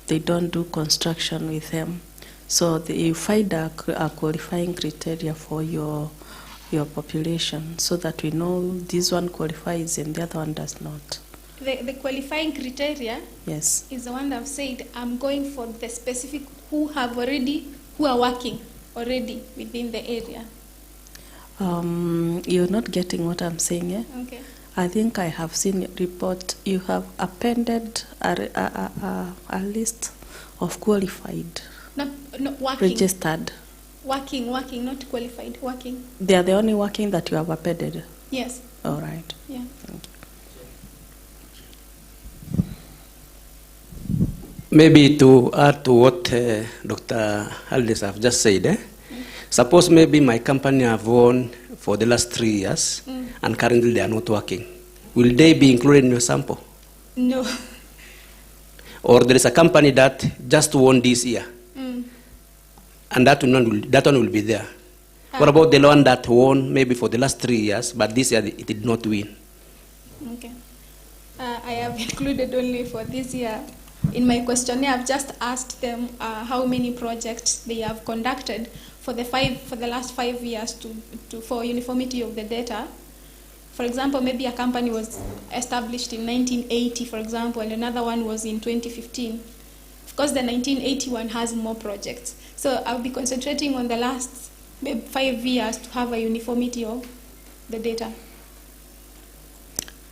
do construction with them. So you find a qualifying criteria for your population, so that we know this one qualifies and the other one does not. The qualifying criteria, yes, is the one I've said I'm going for the specific who are working already within the area. You're not getting what I'm saying, eh? Okay. I think I have seen a report. You have appended a list of qualified, Not working. registered. Working, not qualified, working. They are the only working that you have appended. Yes. All right. Yeah. Thank you. Maybe to add to what Dr. Aldis have just said, suppose maybe my company have won for the last 3 years and currently they are not working. Will they be included in your sample? No. Or there is a company that just won this year and that one will be there. What about the one that won maybe for the last 3 years, but this year it did not win? Okay. I have included only for this year. In my questionnaire, I've just asked them how many projects they have conducted for the last 5 years for uniformity of the data. For example, maybe a company was established in 1980, for example, and another one was in 2015. Of course, the 1981 has more projects. So I'll be concentrating on the last maybe 5 years to have a uniformity of the data.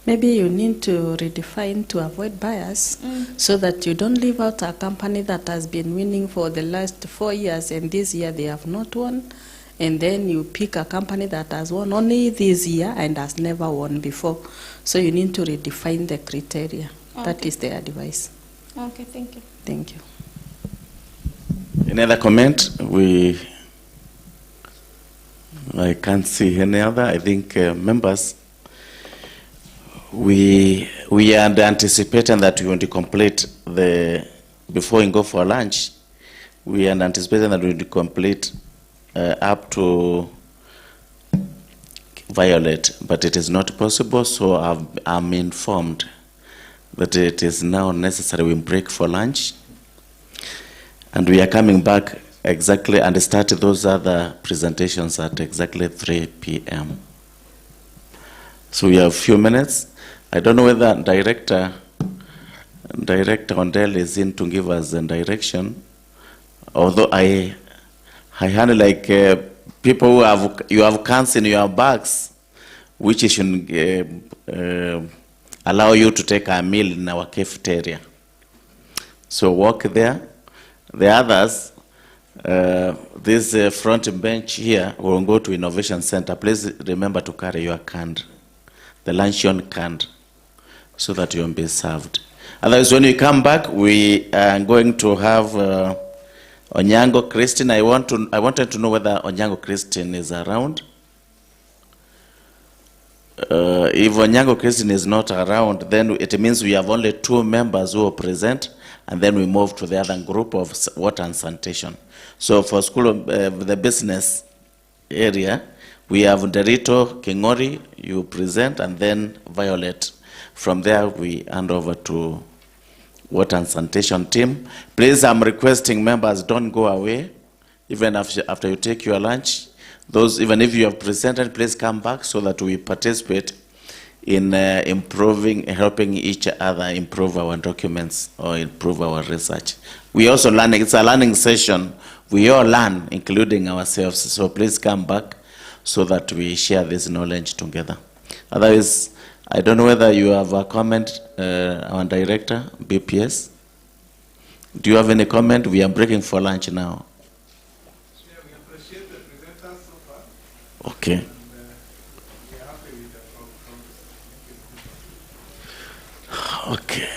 Maybe you need to redefine to avoid bias, so that you don't leave out a company that has been winning for the last 4 years and this year they have not won, and then you pick a company that has won only this year and has never won before. So you need to redefine the criteria. Okay. That is the advice. Okay, thank you. Thank you. Any other comment? I can't see any other. I think members, we are anticipating that we want to complete before we go for lunch, we are anticipating that we will complete up to Violet, but it is not possible, so I'm informed that it is now necessary we break for lunch, and we are coming back exactly and start those other presentations at exactly 3 p.m. So we have a few minutes. I don't know whether Director Ondel is in to give us a direction, although I handle like people who you have cans in your bags, which should allow you to take a meal in our cafeteria. So walk there. The others, this front bench here will go to Innovation Center. Please remember to carry your can, the luncheon can, so that you will be served. Otherwise, when you come back, we are going to have Onyango Christine. I wanted to know whether Onyango Christine is around. If Onyango Christine is not around, then it means we have only 2 members who are present, and then we move to the other group of water and sanitation. So for school of the business area, we have Derito Kingori, you present, and then Violet. From there, we hand over to water and sanitation team. Please, I'm requesting members, don't go away, even after you take your lunch. Those, even if you have presented, please come back so that we participate in helping each other improve our documents or improve our research. We also learning, it's a learning session. We all learn, including ourselves. So please come back so that we share this knowledge together. Otherwise, I don't know whether you have a comment, our director, BPS. Do you have any comment? We are breaking for lunch now. Yeah, we appreciate the presenters so far. Okay. And we are happy with the progress. Okay.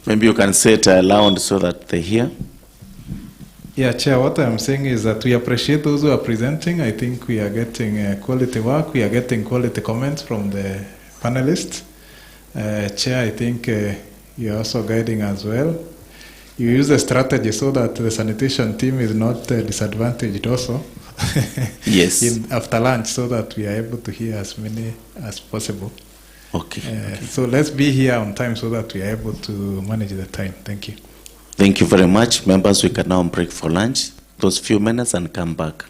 Maybe you can say it aloud so that they hear. Yeah, Chair, what I'm saying is that we appreciate those who are presenting. I think we are getting quality work. We are getting quality comments from the panelists. Chair, I think you're also guiding as well. You use a strategy so that the sanitation team is not disadvantaged also. Yes. After lunch, so that we are able to hear as many as possible. Okay. So let's be here on time so that we are able to manage the time. Thank you. Thank you very much. Members, we can now break for lunch. Those few minutes and come back.